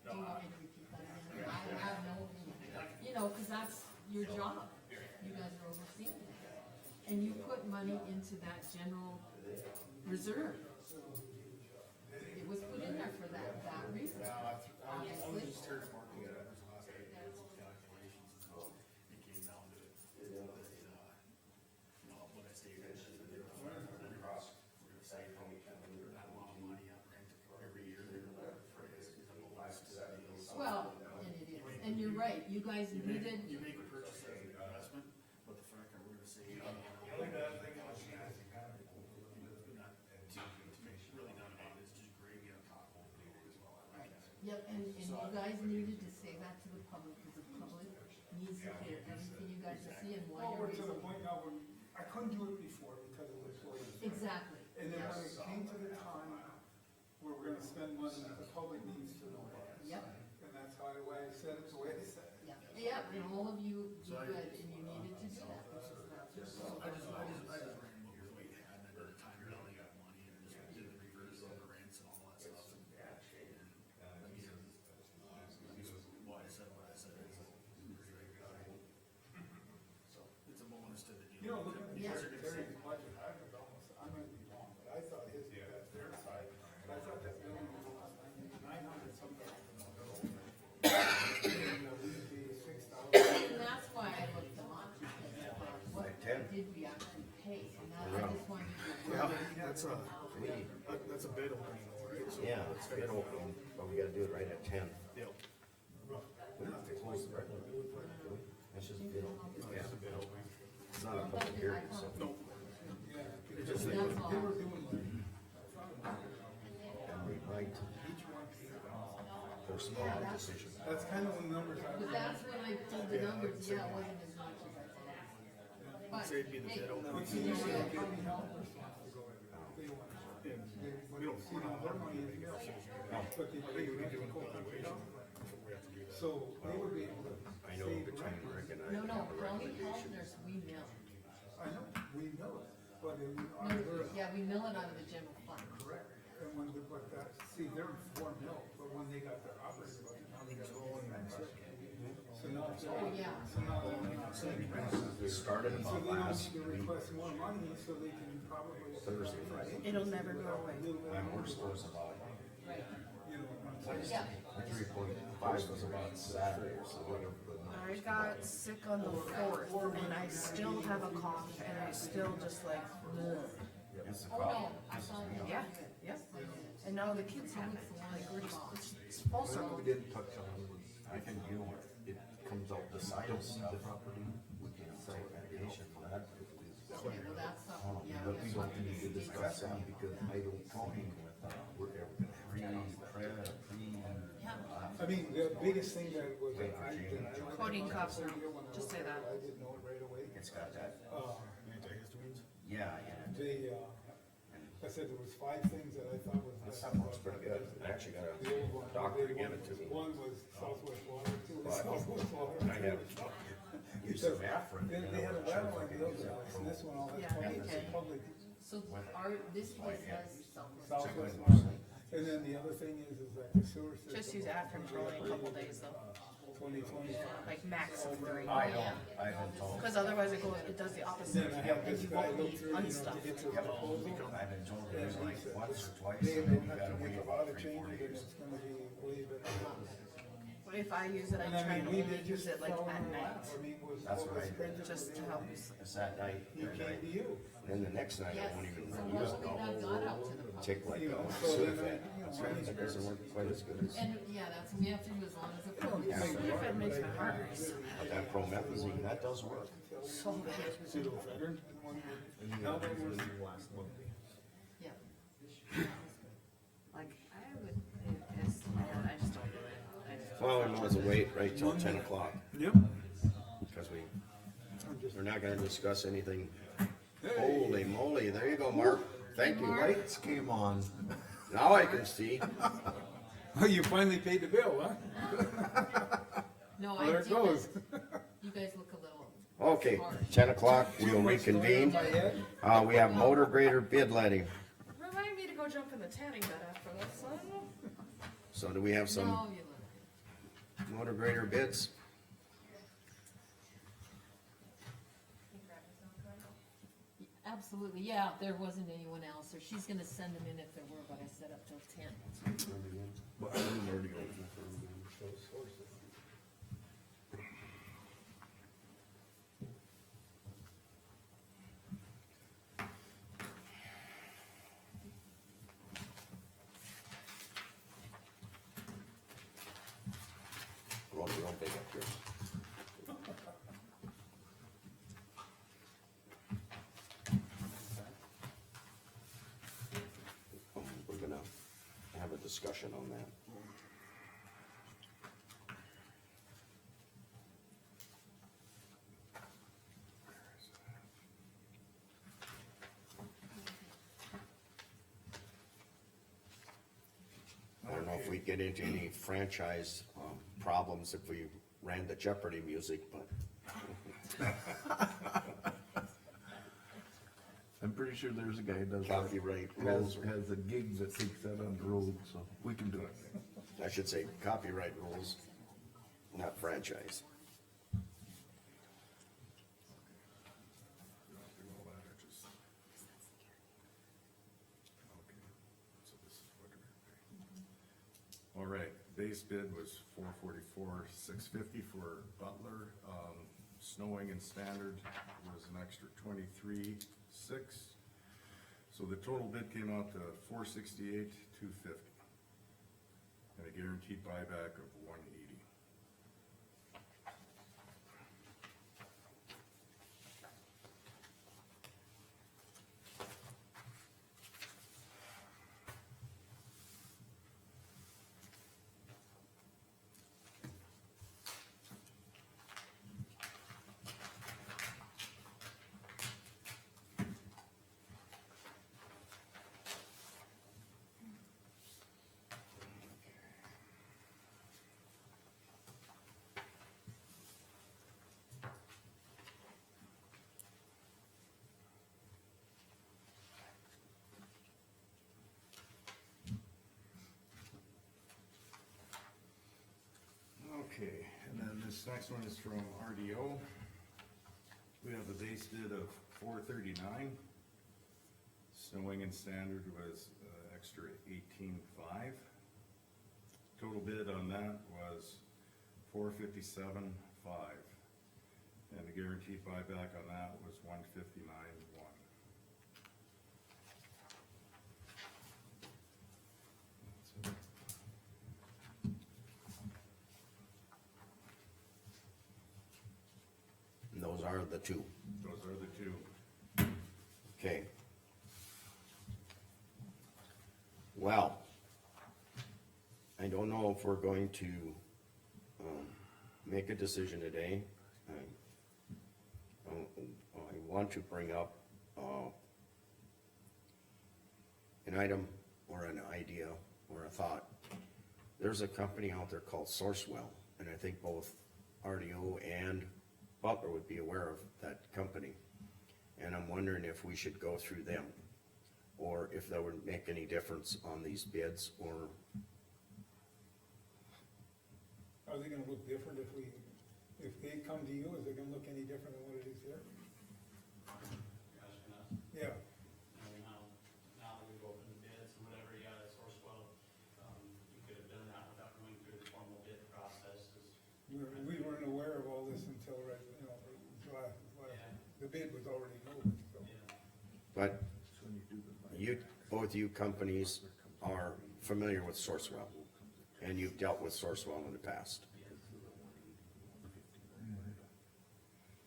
Do you want me to repeat that again? I have no opinion. You know, cause that's your job. You guys are overseeing it. And you put money into that general reserve. It was put in there for that reason. I Obviously. just heard it marking it up as hospital calculations, so it came down to, what I stated. We're gonna save that amount of money on rent every year for his, Well, right, you guys needed, You make a purchase as an investment, but the fact that we're gonna say, not to make it really done about it, it's just gravy on top. yep, and you guys needed to say that to the public, cause the public needs to hear everything you guys are seeing, why Well, you're we're to the raising. point now where I couldn't do it before because it was so expensive. Exactly, And then when it came to the time where we're gonna spend money, the public needs to know about it. Yep. And that's how, why I said it the way I said it. yeah, and all of you do good, and you needed to do that, which is, that's your goal. I just ran what we had, and at the time, we only got money, and just did the reverse of the rents and all that stuff. And again, why I said what I said is, so, it's a bonus to the deal. You know, looking at Yeah. Terry's budget, I was almost, I might be wrong, but I thought his, that their side, but I thought that building was almost 900 something. And that's why I looked on, what Like 10. did we actually pay, and that, I just wanted to. Yeah, that's a bid opening, right? So Yeah, it's bid opening, but we gotta do it right at 10. Yep. We don't have to close the regular meeting, do we? That's just bid opening. Yeah. It's not a public hearing, so. No, It's just They like, were doing like, and we might postpone the decision. that's kind of the numbers I But was. that's when I pulled the numbers, yeah, it wasn't as much as I thought. But, say it'd be the hey, bid opening. But see, usually they give me help or something to go in. They want, We don't, you know, their money is yours. But they would have to go country health. So they would be able to I know save between rent. Rick and I no, have a county recommendation. health nurse, we mill. I know, we know it, but in No, our, yeah, we mill it out of the general fund. correct, and when, but that, see, they're informed help, but when they got their operating budget, now they gotta roll in and sick. So now, Oh, yeah. so now they're not saying. We started So about they don't last need to week, request more money, so they can probably. Thursday, Friday. It'll never go away. My worst was about, Right. You know, Yeah, 3.5 was about Saturday or something. I got sick on the 4th, and I still have a cough, and I still just like, ugh. It's the oh problem. no, I saw that. Yeah, yeah. And now the kids have it, like, we're just, it's full Something circle. we didn't touch on was, I can deal with it. It comes out the side of stuff. property, We can take medication for that. Okay, well, that's something, yeah. but we have don't to need to do discuss that because I don't Talking think with, we're ever gonna have. Yeah. I mean, the biggest thing that was, that I liked Quoting about cops the now, deal when I just was say there, that. I didn't know it right away. it's got that, antihistamines. yeah, They, I said there was 5 things that I thought was. that stuff looks pretty good. I actually got The old one. a doctor to give it to me. One was Southwest Water, two was But Southwest Water. I have used some Afrin. They, they had a rattle on the other house, and this one all has Yeah, public, okay. public, So our, this place has Southwest. Southwest Water. And then the other thing is that the sewer system. Just use Afrin for only a couple days though, 2020. like max of 3. I know, I've been told, Cause otherwise it goes, it does the opposite, Then I have and this you guy won't look be through, you know, to unstuffed. get to the proposal. I've been told it was like once or twice, They and don't then you have gotta to wait make a about lot of 3-4 changes, and days. it's gonna be way better. But if I use it, I And I try mean, to we only did use just it like follow at the night, lab. I mean, was, That's what what was I did. printed just was to in help. there. It's that night, He and came to you, then the next night I Yes, won't even so use luckily that it. got out to the public. Take like you a know, so then, Sudafed, you know, that doesn't work quite as good as, And, yeah, that's what we have to do as long as the I don't public. think Sudafed water, makes but my I- heart race. but that promethazine, that does work. so bad. Pseudoephedrine, the one with- now that was- last month. Yeah. Like, I would, it's, I just don't do it. I just- Well, we might as well wait right till 10 o'clock, Yep. because I'm just, we're not gonna discuss anything. Holy moly, there you go, Mark. Thank you, right? Lights came on. Now I can see. oh, you finally paid the bill, huh? No, Well, there I it did goes. You guys look a little. Okay, smart. 10 o'clock, we'll reconvene. We have motor grader bid letting. Remind me to go jump in the tanning bed after this, son. So do we have some No, you look. motor grader bids? Absolutely, yeah, there wasn't anyone else, or she's gonna send them in if there were, but I set up till 10. But I'm already over. Well, you don't take up here. We're gonna have a discussion on that. I don't know if we get into any franchise, problems if we ran the Jeopardy music, but I'm pretty sure there's a guy who does that. copyright rules, Has a gig that takes that on the road, so we can do it. I should say copyright rules, not franchise. All right, base bid was $444,650 for Butler, snowing and standard was an extra $23,600. So the total bid came out to $468,250. And a guaranteed buyback of $180. Okay, and then this next one is from RDO. We have a base bid of $439. Snowing and standard was, extra $18,500. Total bid on that was $457,500. And the guaranteed buyback on that was $159,100. And those are the two. Those are the two. Okay. Well, I don't know if we're going to, make a decision today. I want to bring up, an item or an idea or a thought. There's a company out there called Sourcewell, and I think both RDO and Butler would be aware of that company. And I'm wondering if we should go through them, or if that would make any difference on these bids, or, Are they gonna look different if they come to you, is it gonna look any different than what it is here? You're asking us, Yeah, now that we've opened bids and whatever, yeah, the Sourcewell, you could have done that without going through the formal bid process, 'cause, we weren't aware of all this until, right, Yeah. the bid was already moved, so. yeah. but So when you do the buyback, you, both you companies are familiar with Sourcewell, and you've dealt with Sourcewell in the past.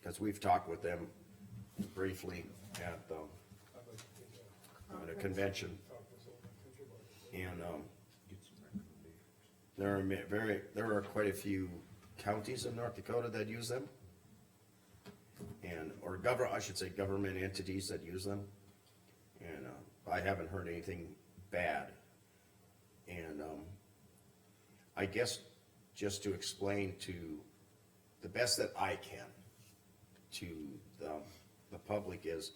Cause we've talked with them briefly at, I'd like to take a convention, talk this over and think about it. and, get some recommendations. there are quite a few counties in North Dakota that use them. And, or I should say government entities that use them. And, I haven't heard anything bad. And, I guess just to explain to, the best that I can, to the public is,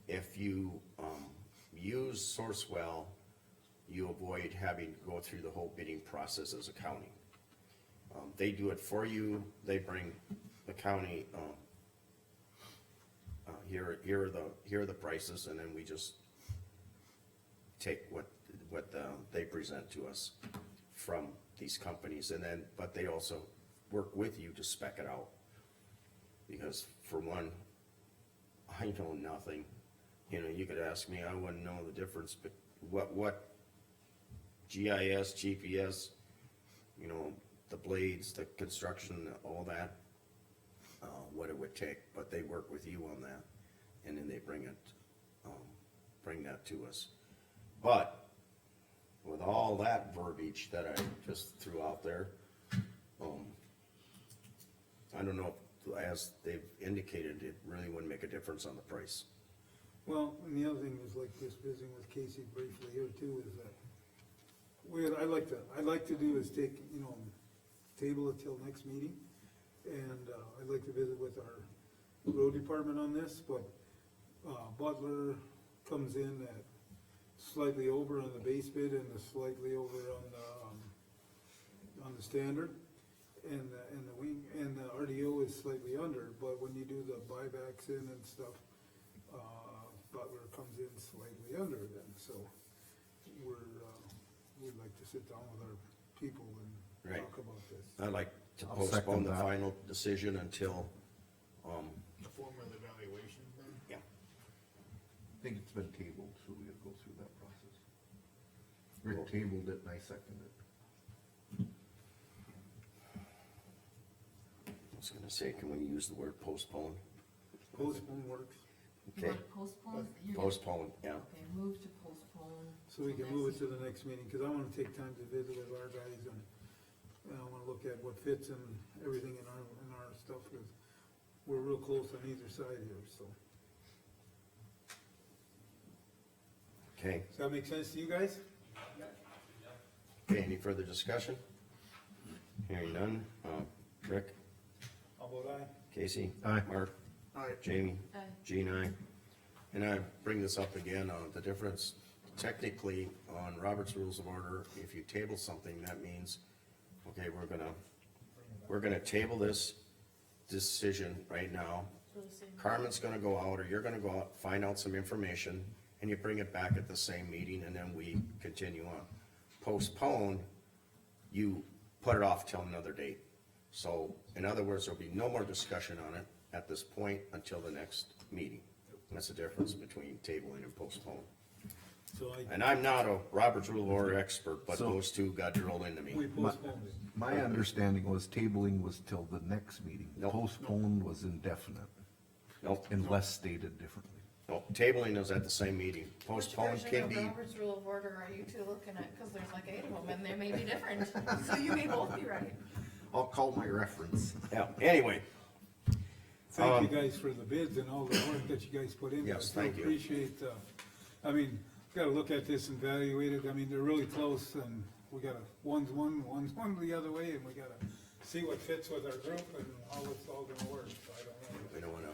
if you, use Sourcewell, you avoid having to go through the whole bidding process as a county. They do it for you, they bring the county, here are the prices, and then we just take what they present to us from these companies, and then, but they also work with you to spec it out. Because for one, I know nothing, you could ask me, I wouldn't know the difference, but what GIS, GPS, the blades, the construction, all that, what it would take, but they work with you on that, and then they bring that to us. But, with all that verbiage that I just threw out there, I don't know, as they've indicated, it really wouldn't make a difference on the price. Well, and the other thing is like just visiting with Casey briefly here too, is that what I'd like to do is take, table it till next meeting. And, I'd like to visit with our road department on this, but, Butler comes in at slightly over on the base bid and slightly over on the standard. And the wing, and the RDO is slightly under, but when you do the buybacks in and stuff, Butler comes in slightly under then, so we'd like to sit down with our people and Right. talk about this. I'd like to I'll second postpone the that. final decision until, The formal evaluation then? yeah, I think it's been tabled, so we gotta go through that process. Rick tabled it and I seconded it. I was gonna say, can we use the word postpone? Postpone works, You Okay, wanna postpone? You're gonna- postpone, yeah, Okay, move to postpone. so we can till move it next- to the next meeting, cause I wanna take time to visit with our guys and I wanna look at what fits and everything in our stuff, cause we're real close on either side here, so. okay, Does that make sense to you guys? okay, any further discussion? Hearing none, Rick, How about I? Casey? Aye. Mark? Aye. Jamie? Aye. Jean, aye. And I bring this up again, the difference technically on Robert's Rules of Order, if you table something, that means, okay, we're gonna table this decision right now. Carmen's gonna go out, or you're gonna go out, find out some information, and you bring it back at the same meeting, and then we continue on. Postpone, you put it off till another date. So, in other words, there'll be no more discussion on it at this point until the next meeting. That's the difference between tabling and postpone. So And I'm not a Robert's Rule of Order expert, but So- those two got drilled into we me. postponed it. My understanding was tabling was till the next meeting. Nope. Postponed was indefinite, Nope, unless stated differently. nope, tabling is at the same meeting. Postpone Which can version be, of Robert's Rule of Order are you two looking at? Cause there's like 8 of them and they may be different, so you may both be right. I'll call my reference. yeah, anyway, Thank you guys for the bids and all the work that you guys put into it. Yes, thank you. Appreciate, gotta look at this and evaluate it, they're really close, and we gotta, one's one the other way, and we gotta see what fits with our group and how it's all gonna work, so I don't know. we don't wanna,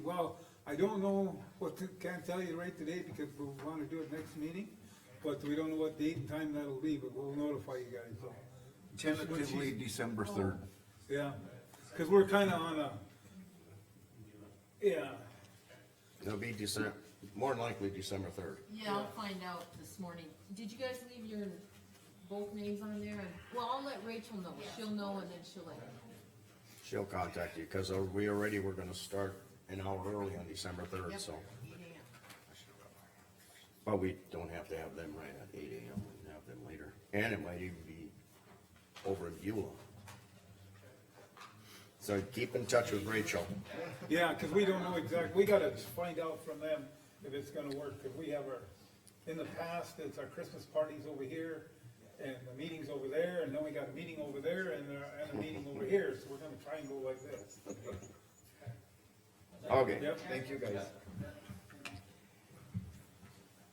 Well, I don't know can't tell you right today, because we wanna do it next meeting, but we don't know what date and time that'll be, but we'll notify you guys, so. Tentatively December 3rd. Yeah, cause we're kinda on a, yeah, it'll be more than likely December 3rd. Yeah, I'll find out this morning. Did you guys leave your, both names on there? And well, I'll let Rachel know. She'll know and then she'll let you know. She'll contact you, cause we already were gonna start an hour early on December 3rd, Yep, so. 8 a.m. But we don't have to have them right at 8 AM, we can have them later, and it might even be over in Beulah. So keep in touch with Rachel. yeah, cause we don't know we gotta find out from them if it's gonna work, cause we have in the past, it's our Christmas parties over here, and the meetings over there, and then we got a meeting over there, and a meeting over here, so we're gonna try and go like this. Okay. Yep, thank you guys.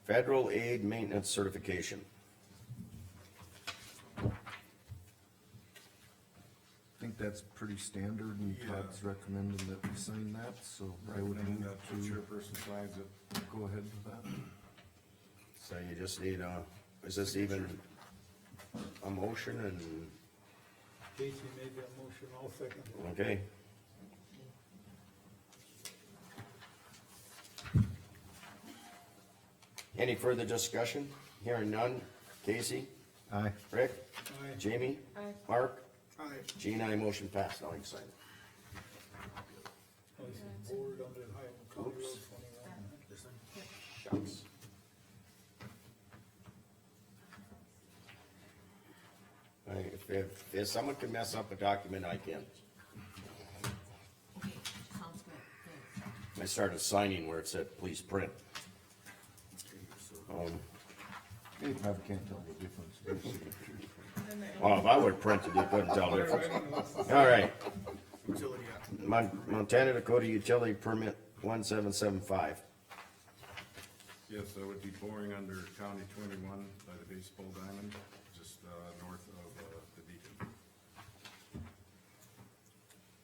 Federal aid maintenance certification. I think that's pretty standard and Todd's recommending that we sign that, so I would Recommend move that the to chairperson signs it. go ahead with that. So you just need is this even a motion and, Casey made that motion, I'll second it. okay? Any further discussion? Hearing none. Casey? Aye. Rick? Aye. Jamie? Aye. Mark? Aye. Jean, I motion passed. Now you can sign it. License board under Highland County Road 21. Shucks. If someone can mess up a document, I can. Okay, sounds good, thanks. I started signing where it said, please print. You probably can't tell the difference. Their signatures. Well, if I would've printed, you couldn't tell the difference. All right, Utility act. Montana Dakota Utility Permit 1775. Yes, that would be boring under County 21 by the baseball diamond, just, north of, the Beacon.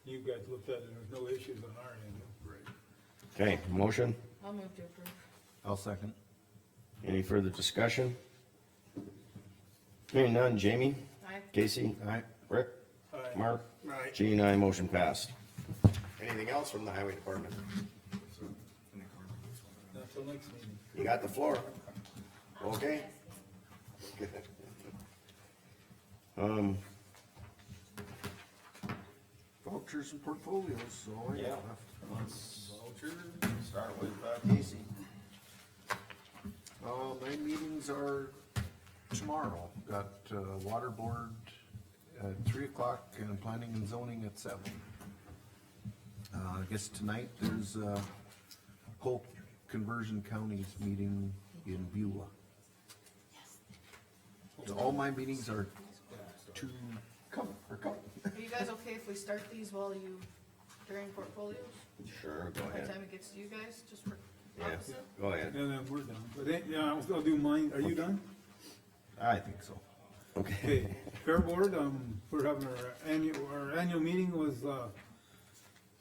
You guys looked at it, there's no issues on our end. Right. Okay, motion, I'll move to approve. I'll second. any further discussion? Hearing none, Jamie, Aye. Casey, Aye. Rick, Aye. Mark, Right. Jean, I motion passed. Anything else from the highway department? So, any corner of this one. Not till next meeting. You got the floor. Okay? Vouchers and portfolios, so I Yeah. got Let's start with Casey. My meetings are tomorrow. Got, water board at 3 o'clock and planning and zoning at 7. I guess tonight there's a whole conversion counties meeting in Beulah. So all my meetings are to come. Are you guys okay if we start these while you, during portfolios? Sure, go By the ahead. time it gets to you guys, just for Yeah, opposite? go ahead. And then we're done, but, yeah, I'll do mine, are you done? I think so. Okay. Okay, Fair Board, we're having our annual meeting was,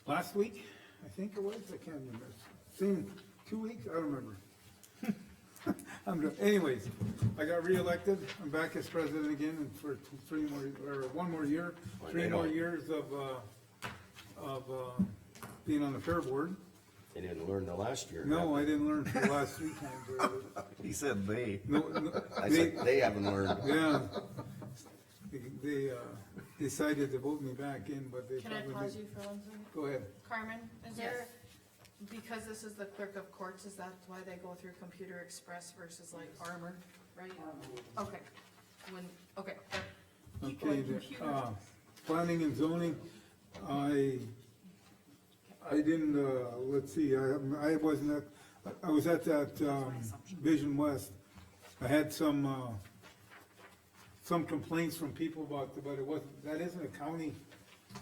last week, I think it was, I can't remember. Same, 2 weeks, I don't remember. Anyways, I got reelected, I'm back as president again, and for 1 more year, Well, 3 they more don't- years of being on the Fair Board. They didn't learn the last year. No, I didn't learn for the last 3 times. He said they. No, I said, they haven't learned. yeah. They decided to vote me back in, but they Can I probably. pause you for 1 second? Go ahead. Carmen, is there, because this is the clerk of courts, is that why they go through Computer Express versus like Armor, right? Okay, okay. Okay, Like computer. planning and zoning, I didn't, let's see, I wasn't at, I was at that, Vision West. I had some complaints from people about, but it wasn't, that isn't a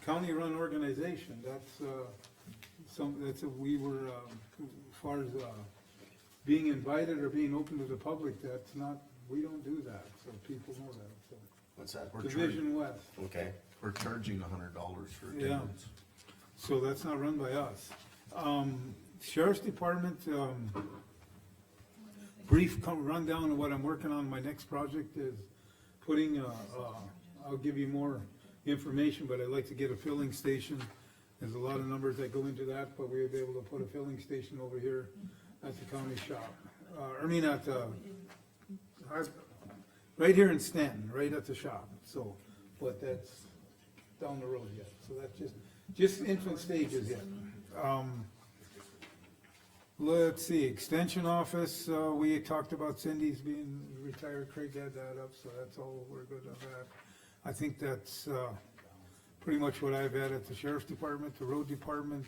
county-run organization, we were, as far as, being invited or being open to the public, that's not, we don't do that, so people know that, so. What's that? Division West. Okay, We're charging $100 for Yeah. attendance. So that's not run by us. Sheriff's Department, brief rundown of what I'm working on, my next project is putting, I'll give you more information, but I'd like to get a filling station. There's a lot of numbers that go into that, but we'll be able to put a filling station over here at the county shop. Right here in Stanton, right at the shop, so, but that's down the road yet, so that's just infant stages yet. Let's see, extension office, we talked about Cindy's being retired, Craig had that up, so that's all, we're good on that. I think that's, pretty much what I've had at the sheriff's department, the road department,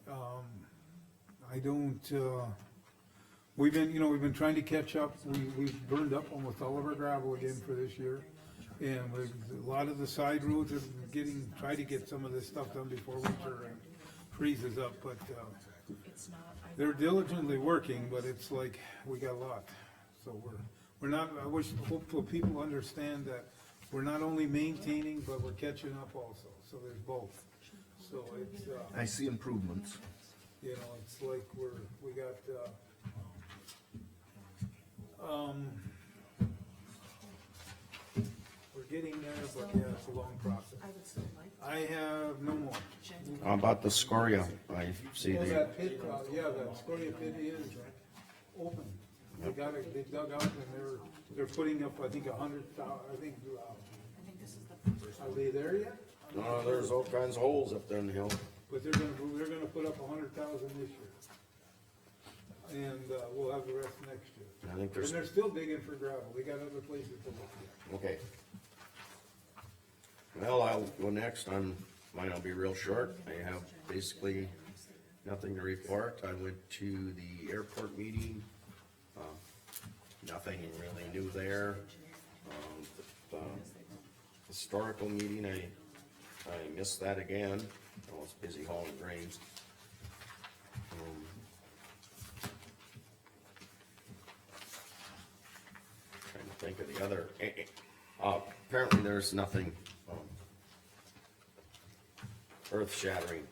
I don't, we've been trying to catch up, we've burned up almost all of our gravel again for this year. And a lot of the side roads are try to get some of this stuff done before winter freezes up, but, they're diligently working, but it's like, we got a lot. So we're not, hopefully people understand that we're not only maintaining, but we're catching up also, so there's both. So it's, I see improvements. it's like we got, we're getting there, but yeah, it's a long process. I would still like. I have no more. how about the Scoria? I see Well, the, that pit, that Scoria pit is open. They dug out and they're putting up, I think, 100,000, I think, I think this is the first. are they there yet? no, there's all kinds of holes up there in the hill. But they're gonna put up 100,000 this year. and, we'll have the rest next year. I think And there's, they're still digging for gravel, they got other places to look at. okay. Well, I'll go next on, mine will be real short. I have basically nothing to report. I went to the airport meeting. Nothing really new there. The historical meeting, I missed that again. I was busy hauling grains. Trying to think of the other, apparently there's nothing, earth shattering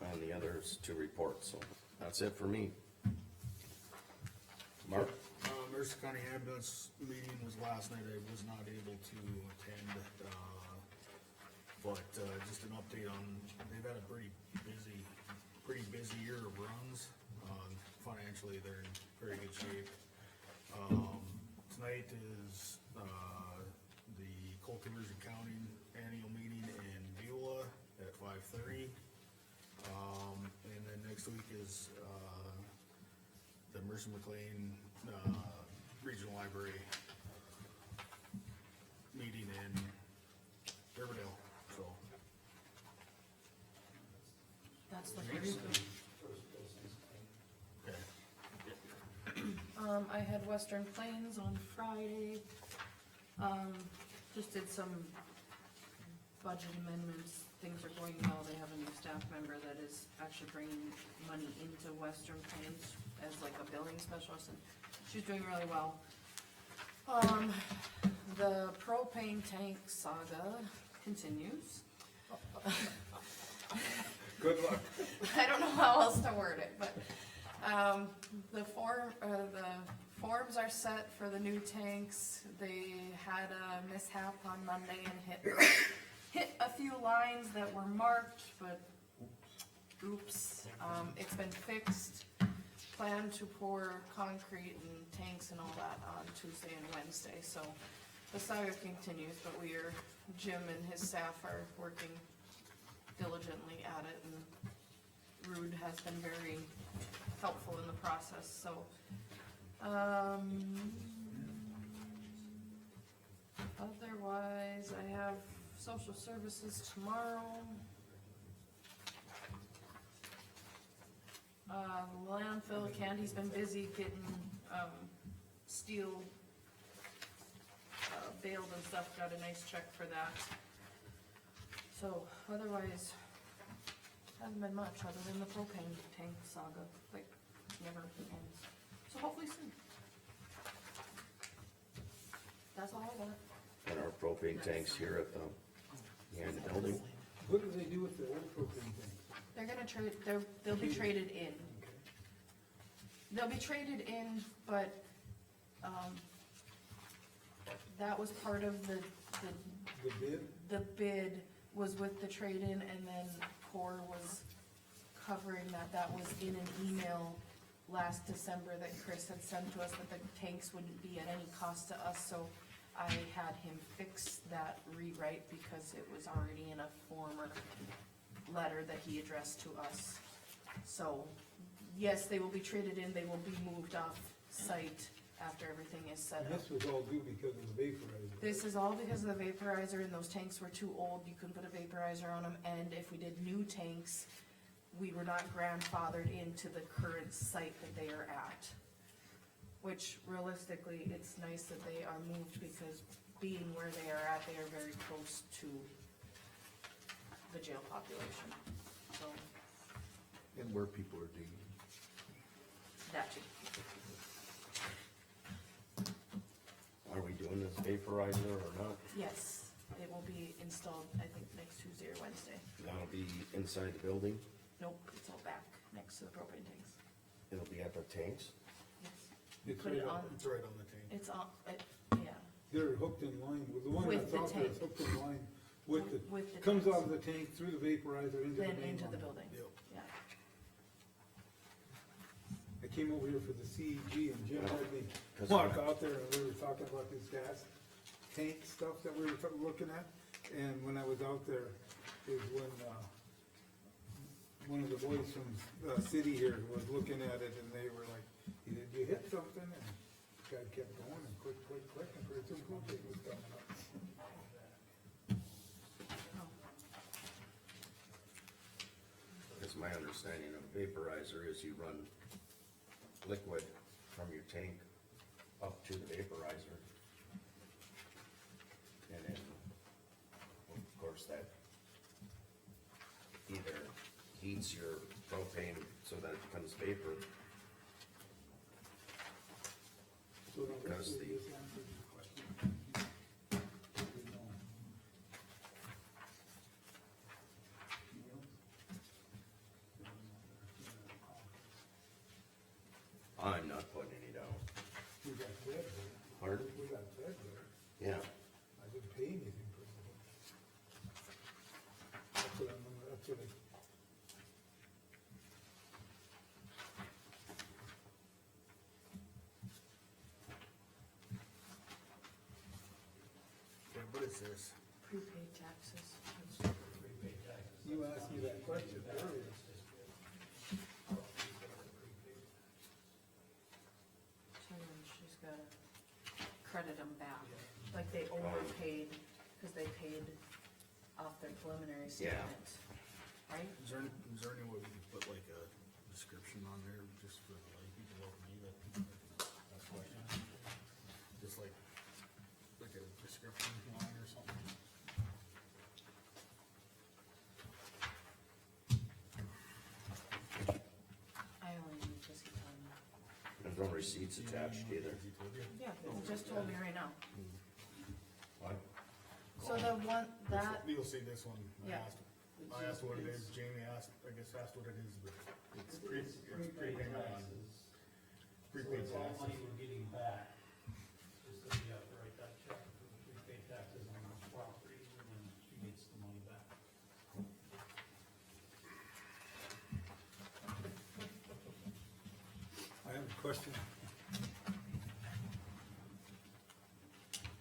on the others to report, so that's it for me. Mark? Mercer County ambulance meeting was last night, I was not able to attend, but, just an update on, they've had a pretty busy year of runs. Financially, they're in very good shape. Tonight is, the Coal Conversion County annual meeting in Beulah at 5:30. And then next week is, the Mercer McLean, Regional Library meeting in Riverdale, so. That's the first one. Okay. I had Western Plains on Friday, just did some budget amendments, things are going well, they have a new staff member that is actually bringing money into Western Plains as like a billing specialist, and she's doing really well. The propane tank saga continues. Good luck. I don't know how else to word it, but, the forms are set for the new tanks. They had a mishap on Monday and hit a few lines that were marked, but oops, it's been fixed. Plan to pour concrete and tanks and all that on Tuesday and Wednesday, so the saga continues, but Jim and his staff are working diligently at it, and Rude has been very helpful in the process, so, otherwise, I have social services tomorrow. Landfill, Candy's been busy getting, steel, baled and stuff, got a nice check for that. So, otherwise, hasn't been much other than the propane tank saga, like, never ends. So hopefully soon. That's all I got. And our propane tanks here at the, behind the building. What do they do with the old propane tanks? They're gonna trade, they'll be traded in. They'll be traded in, but, that was part of the The bid? the bid was with the trade-in, and then Core was covering that was in an email last December that Chris had sent to us, that the tanks wouldn't be at any cost to us, so I had him fix that rewrite because it was already in a former letter that he addressed to us. So, yes, they will be traded in, they will be moved off site after everything is set And up. this was all due because of the vaporizer. This is all because of the vaporizer, and those tanks were too old, you couldn't put a vaporizer on them, and if we did new tanks, we were not grandfathered into the current site that they are at. Which realistically, it's nice that they are moved, because being where they are at, they are very close to the jail population, so, And where people are digging. that too. Are we doing this vaporizer or not? Yes, it will be installed, I think, next Tuesday or Wednesday. That'll be inside the building, Nope, it's all back, next to the propane tanks. it'll be at the tanks. Yes. It's Put right it up- on, It's right on the tank. it's on, yeah, They're hooked in line, with the one With that's the out there is tank. hooked in line with the, with the comes tanks. out of the tank through the vaporizer into the Then main into line. the building, Yep. yeah. I came over here for the CEG and Jim had me 'Cause walk out there and we were talking about this gas tank stuff that we were looking at. And when I was out there is when, one of the boys from the city here was looking at it and they were like, You hit something and guy kept going and click, and pretty soon Coach was coming up. It's my understanding of vaporizer is you run liquid from your tank up to the vaporizer. And then, of course, that either heats your propane so that it becomes vapor. So now Because this the- this answers your question. We know. I'm not putting any down. We got fed there. Pardon? We got fed there. Yeah, I didn't pay anything for it. That's what that's what I. Okay, what is this? Prepaid taxes. Prepaid taxes. You asked me that question earlier. She's gotta credit them back, like they overpaid, cause they paid off their preliminary Yeah. statement, right? Is there any way we could put like a description on there, just for the lay people like me that, that's question? Just like a description line or something? I only need this one. there's no receipts attached either. Has he told you? Yeah, he just told me right now. What? So the one, that, You'll see this one. Yeah. I asked what it is, Jamie asked, I guess asked what it is, but it's prepayment on, So prepaid it's all taxes. money we're getting back, just that you have to write that check for the prepaid taxes on those properties, and then she gets the money back. I have a question.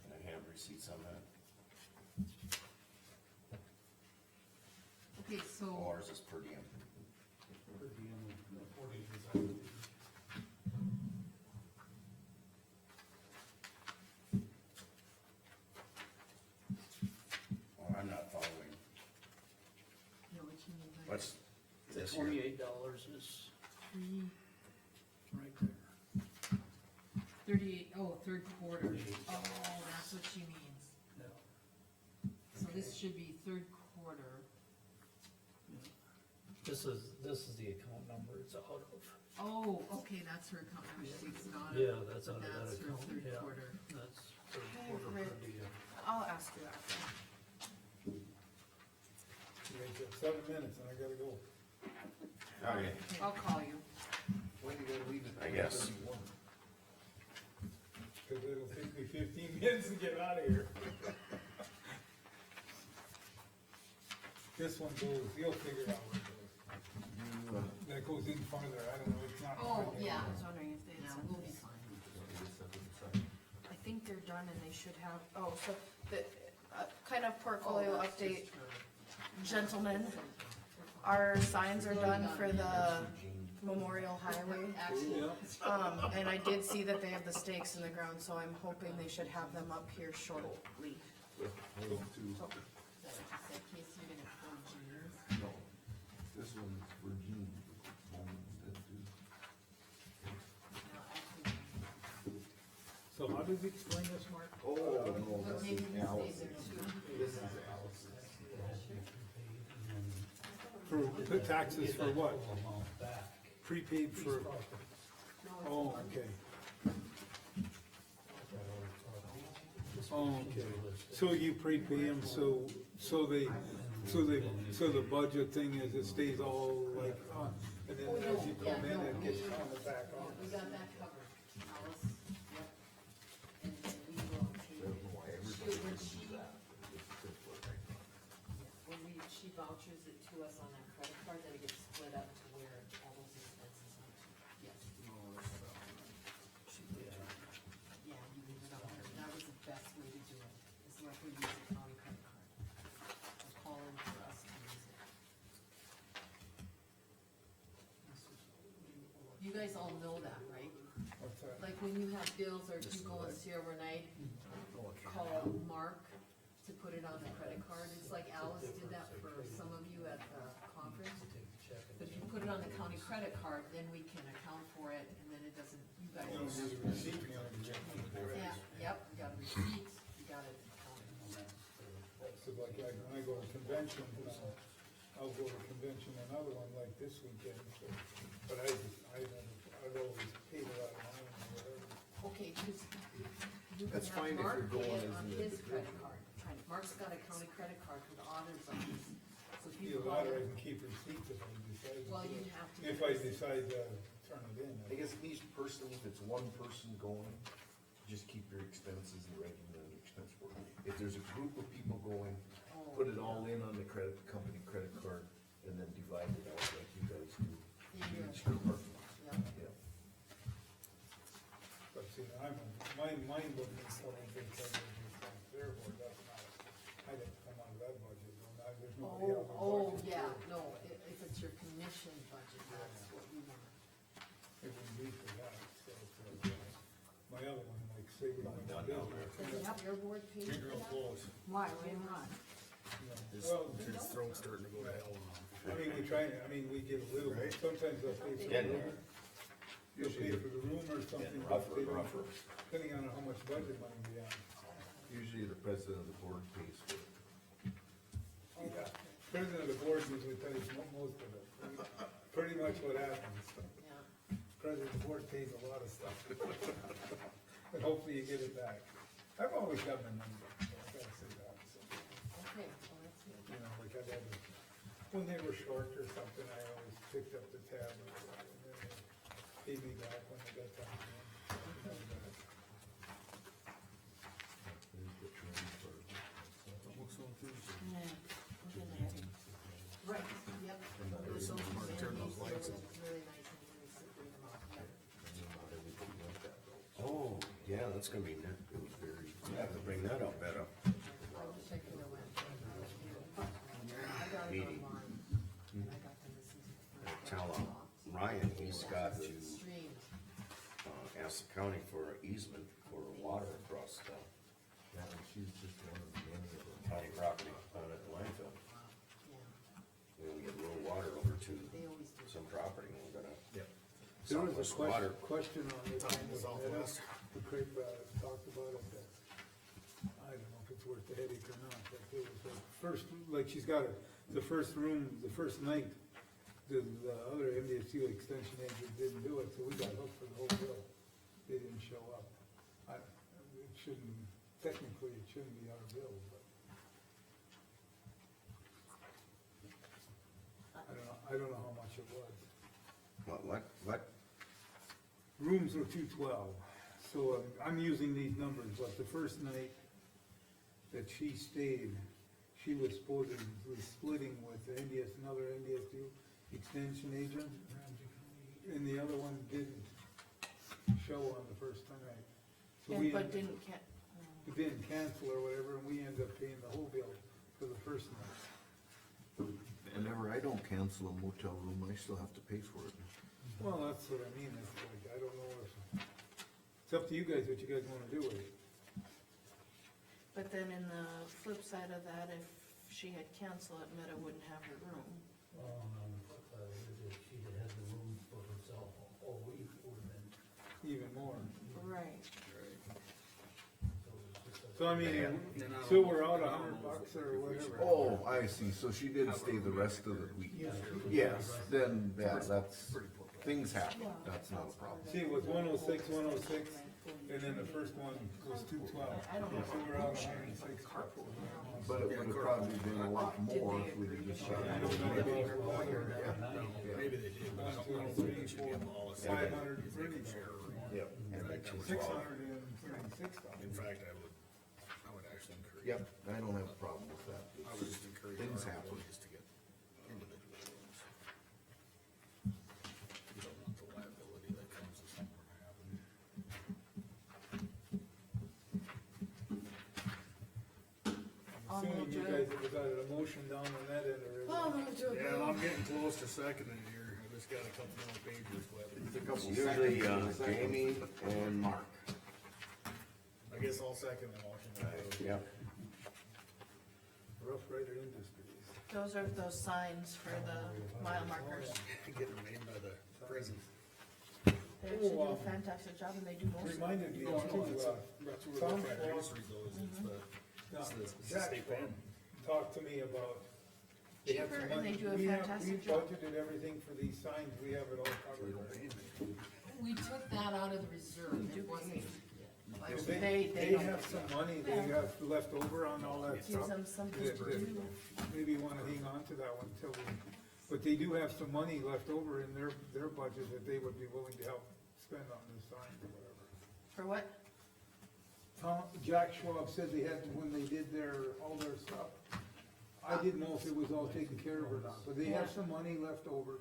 And I have receipts on that. Okay, so, Ours is per diem. Per diem, according to that. Oh, I'm not following. you know what you mean by What's this here? $28 is three, right there. 38, oh, third quarter. Oh, that's what she means. Yeah. So this should be third quarter. This is the account number it's out of. Oh, okay, that's her account number, she's not. Yeah, that's but out of that that's her account, third yeah. quarter. That's third Okay, quarter per Rick. diem. I'll ask you after. You guys got 7 minutes and I gotta go. Okay. I'll call you. When you gonna leave it? I guess. Cause it'll take me 15 minutes to get out of here. This one goes, you'll figure it out where it goes. That goes in farther, I don't know, it's not. Oh, quite there. yeah. I was wondering if they Yeah, had we'll be something. fine. I think they're done and they should have, oh, so the, kind of portfolio Oh, that's update, just gentlemen. Our signs are done for the Memorial Highway. Actually, Yeah. And I did see that they have the stakes in the ground, so I'm hoping they should have them up here shortly. Those two, just in case you're gonna pull jeans. no, this one's for Jean. No, actually, So how does he explain this, Mark? Oh, no, but this maybe is he Alice's. stays there too. This is Alice's. For taxes for what? Amount back. Prepaid for, oh, okay. Oh, okay. So you prepay them, so the budget thing is it stays all like, and then as you come in, it gets counted back on. We got that covered, Alice, yep. And then we will take, she vouchers it to us on that credit card, then it gets split up to where all those expenses are. Yes. Yeah, you leave it on her, that was the best way to do it, is let her use the county credit card. Or call in for us to use it. You guys all know that, right? like when you have bills or if you go and see overnight, call Mark to put it on the credit card. It's like Alice did that for some of you at the conference. But if you put it on the county credit card, then we can account for it, and then it doesn't, you guys You don't don't have need to. a receipt, you know, you get it from the direct. Yeah, yep, you got a receipt, you got it counted. So like, when I go to conventions, I'll go to convention, another one like this weekend, so, but I've always paid a lot of money or whatever. Okay, just, you can That's have fine if Mark you're pay going it as on an his credit individual. card. Mark's got a county credit card for the auditor's office, so if Be you a call lot, I it, can keep receipts if I decide. to well, do you it. have to. If I decide to turn it in. I guess each person, if it's one person going, just keep your expenses and regular expense board. If there's a group of people going, put it all in on the company credit card, and then divide it out like you guys do. Yeah. Each department. Yeah. Yeah. But see, mine wouldn't be covered because of their board, that's not, I didn't come out of that budget, there's nobody else. Oh, yeah, no, if it's your commission budget, that's what you want. It would be for that, so it's like, my other one, like, say we went to Done down business. Does it have your board page Getting for real that? close. Why not? you know. His, Well, his throat's starting to go to hell now. I mean, we try, we give a little, Right. sometimes they'll pay for the Getting room. They'll pay for the room or something. Getting but rougher they and don't- rougher. Depending on how much budget money we have. Usually the president of the board pays for it. Yeah. President of the board usually pays most of it, pretty much what happens. Yeah, President of the board pays a lot of stuff. And hopefully you get it back. I've always got my number, so I gotta say that, so, okay, well, that's good. you know, like I had, when they were short or something, I always picked up the tab and then they paid me back when they got time. There's the training part. Yeah, we're gonna have it. Right, yep. There's those Turn those lights on. really nice and really slippery them out, yeah. And then not everybody wants that though. Oh, yeah, that's gonna be neat. It was very, I have to bring that up better. I wish I could've went. I got it Meeting. online, and I got to listen to the first. Tell one. Ryan, he's got to, Streamed. ask the county for easement for water across the Yeah, and she's just one of many of them. county property on at the landfill. Yeah, We get a little water over to they always do. some property, and we're gonna. Yep. There was a Southwest water. question on it, Southwest. the Craig, talked about it, that, I don't know if it's worth the headache or not, but it was like, first, like, she's got the first room, the first night, the other MDSU extension agent didn't do it, so we got hooked for the whole bill. They didn't show up. It shouldn't, technically, it shouldn't be our bill, but. I don't know how much it was. What? Rooms were 212, so I'm using these numbers, but the first night that she stayed, she was supposedly splitting with another NDSU extension agent, and the other one didn't show on the first night. So we But didn't it didn't cancel or whatever, and we ended up paying the whole bill for the first night. Whenever I don't cancel a motel room, I still have to pay for it. Well, that's what I mean, it's like, I don't know if, it's up to you guys what you guys wanna do with it. But then in the flip side of that, if she had canceled it, Meta wouldn't have her room. Well, on the flip side, if she had had the room for herself all week, it would've been, Even more. Right. so it's just a. So I mean, Then I don't so know- we're out then I don't know $100 if or we should- whatever. Oh, I see, so she did stay the rest of the week. Yes, then, yeah, that's, things happen, that's not a problem. See, it was 106, and then the first one was 212. So we're out $106. But it would have probably been a lot more if we'd have just shut it down. Maybe they did, but I don't know. 1, 2, 3, 4, 500 and pretty Yep, And then 212. 636. In fact, I would actually encourage. yep, I don't have a problem with that. I would just encourage Things our happen. employees to get individual rooms. You don't want the liability that comes if something were to happen. On Assuming you the guys have got a motion down on that end already. Oh, no, Joe. Yeah, and I'm getting close to seconding here, I just Just got a couple more pages, but Usually, Jamie and Mark. I guess I'll second the motion. Yep. Rough Rider Industries. Those are those signs for the mile markers. Getting made by the prison. They actually do Oh, a fantastic job and they do most of it. Reminded me No, of, no, that's, Tom that's where the Ford, grocery goes, it's the, it's the Jack state Ford pen. talked to me about. they have Cheaper some and they money. do a We have- fantastic job. We budgeted everything for these signs, we have it all covered. We took that out of the reserve, do it wasn't. If They They don't- have some money they have left over on all that Gives stuff. them something that- to that do. Maybe you wanna hang on to that one till we, but they do have some money left over in their budget that they would be willing to help spend on this sign or whatever. For what? Jack Schwab said they had, when they did all their stuff, I didn't know if it was all taken care of or not, but they have some money left over,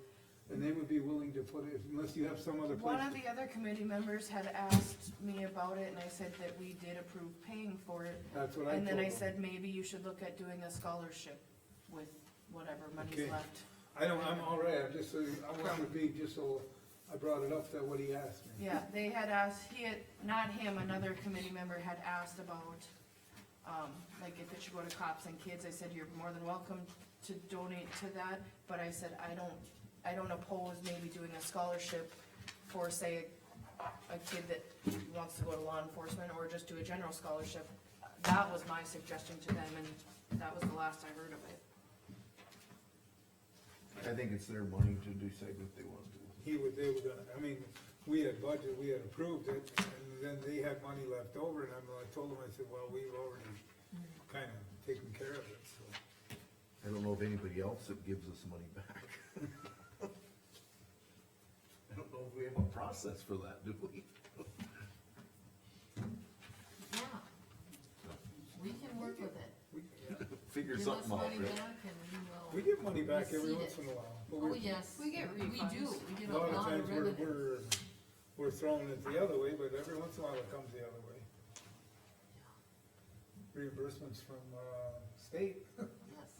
and they would be willing to put it, unless you have some other place. One of the other committee members had asked me about it and I said that we did approve paying for it. That's what I And then I told them. said, maybe you should look at doing a scholarship with whatever money's Okay. left. I'm all right, I'm just, I want to be, just so, I brought it up that what he asked me. Yeah, they had asked, not him, another committee member had asked about, like if it should go to cops and kids. I said, you're more than welcome to donate to that, but I said, I don't oppose maybe doing a scholarship for, say, a kid that wants to go to law enforcement, or just do a general scholarship. That was my suggestion to them, and that was the last I heard of it. I think it's their money to decide what they want to do. They were gonna, I mean, we had budget, we had approved it, and then they had money left over, and I told them, I said, well, we've already kinda taken care of it, so. I don't know of anybody else that gives us money back. I don't know if we have a process for that, do we? Yeah. We can work with it. Figure Give us something out, money right? back and we will. We get money back every Receipt once it. in a while, but Oh, we're, yes. We get We do, refunds. we get a lot of times revenue. we're throwing it the other way, but every once in a while it comes the other way. Reimbursements from, state, Yes,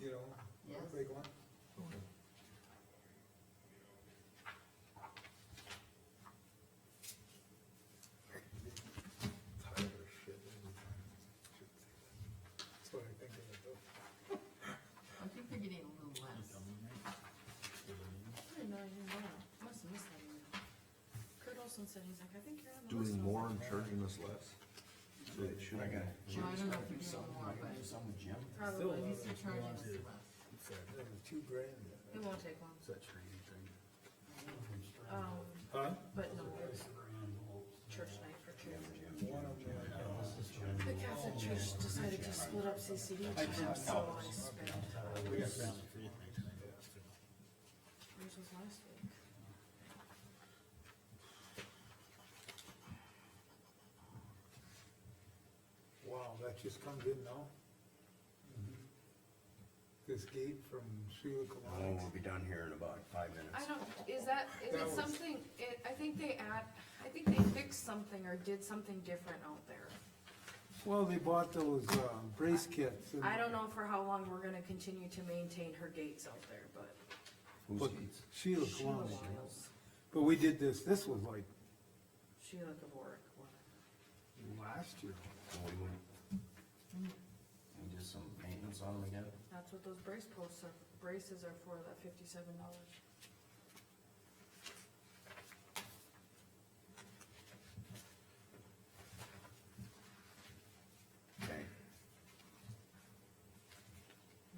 you know, Yes. big one. Tired of shit. That's what I think of it though. I think they're getting a little less. I didn't know you knew that. Must have missed that email. Kurt Olson said, he's like, I think you're on the list. Doing And I was more and like, charging us less. So it should be. Well, I don't know if they're doing more, but Probably, at least they're charging us less. That was $2,000. it won't take long. It's that training thing. Huh? But no, it's church night for church. One of them, The Catholic Church decided to split up CCD, so I spent, We got family free night tonight. yours was last week. wow, that just comes in now? This gate from Sheila Oh, Kalani. we'll be done here in about 5 minutes. I don't, is it That was- something, I think they fixed something or did something different out there. Well, they bought those, brace kits. and- I don't know for how long we're gonna continue to maintain her gates out there, but Who's But gates? Sheila Sheila Kalani. Wiles, But we did this was like Sheila Gavorick, last year. So we went, and just some maintenance on them again. that's what those braces are for, that $57. Okay.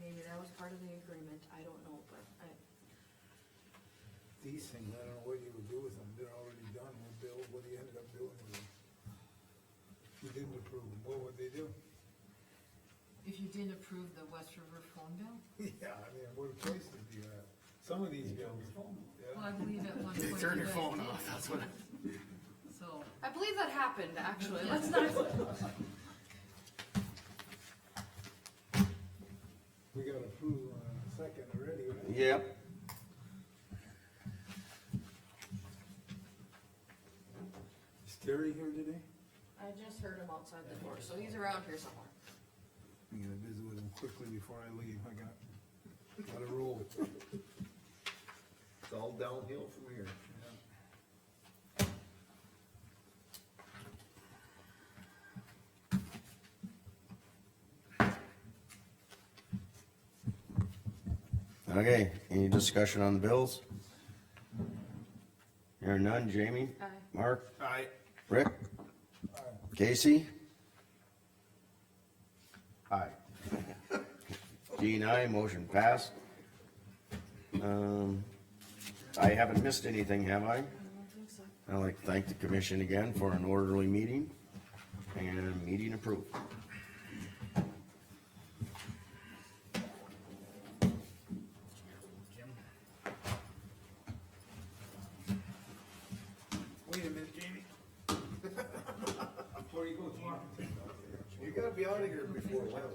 Maybe that was part of the agreement, I don't know, but These things, I don't know what you would do with them, they're already done, what he ended up doing with them. You didn't approve them, what would they do? If you didn't approve the West River phone bill, Yeah, I mean, what choice did you have? Some of these bills, well, yeah, I believe at one point. Turn you your guys phone did. off, that's what. So, I believe that happened, actually, let's not, we got approved on a second already, right? Yep. Is Terry here today? I just heard him outside the door, so he's around here somewhere. I'm gonna visit with him quickly before I leave, I gotta roll. It's all downhill from here. Okay, any discussion on the bills? Hearing none, Jamie? Aye. Mark? Aye. Rick? Casey? Aye. Jean, aye, motion passed. I haven't missed anything, have I? I don't think so. I'd like to thank the commission again for an orderly meeting, and meeting approved. Jim? Wait a minute, Jamie. Before you go talking to You gotta be out of here before 11.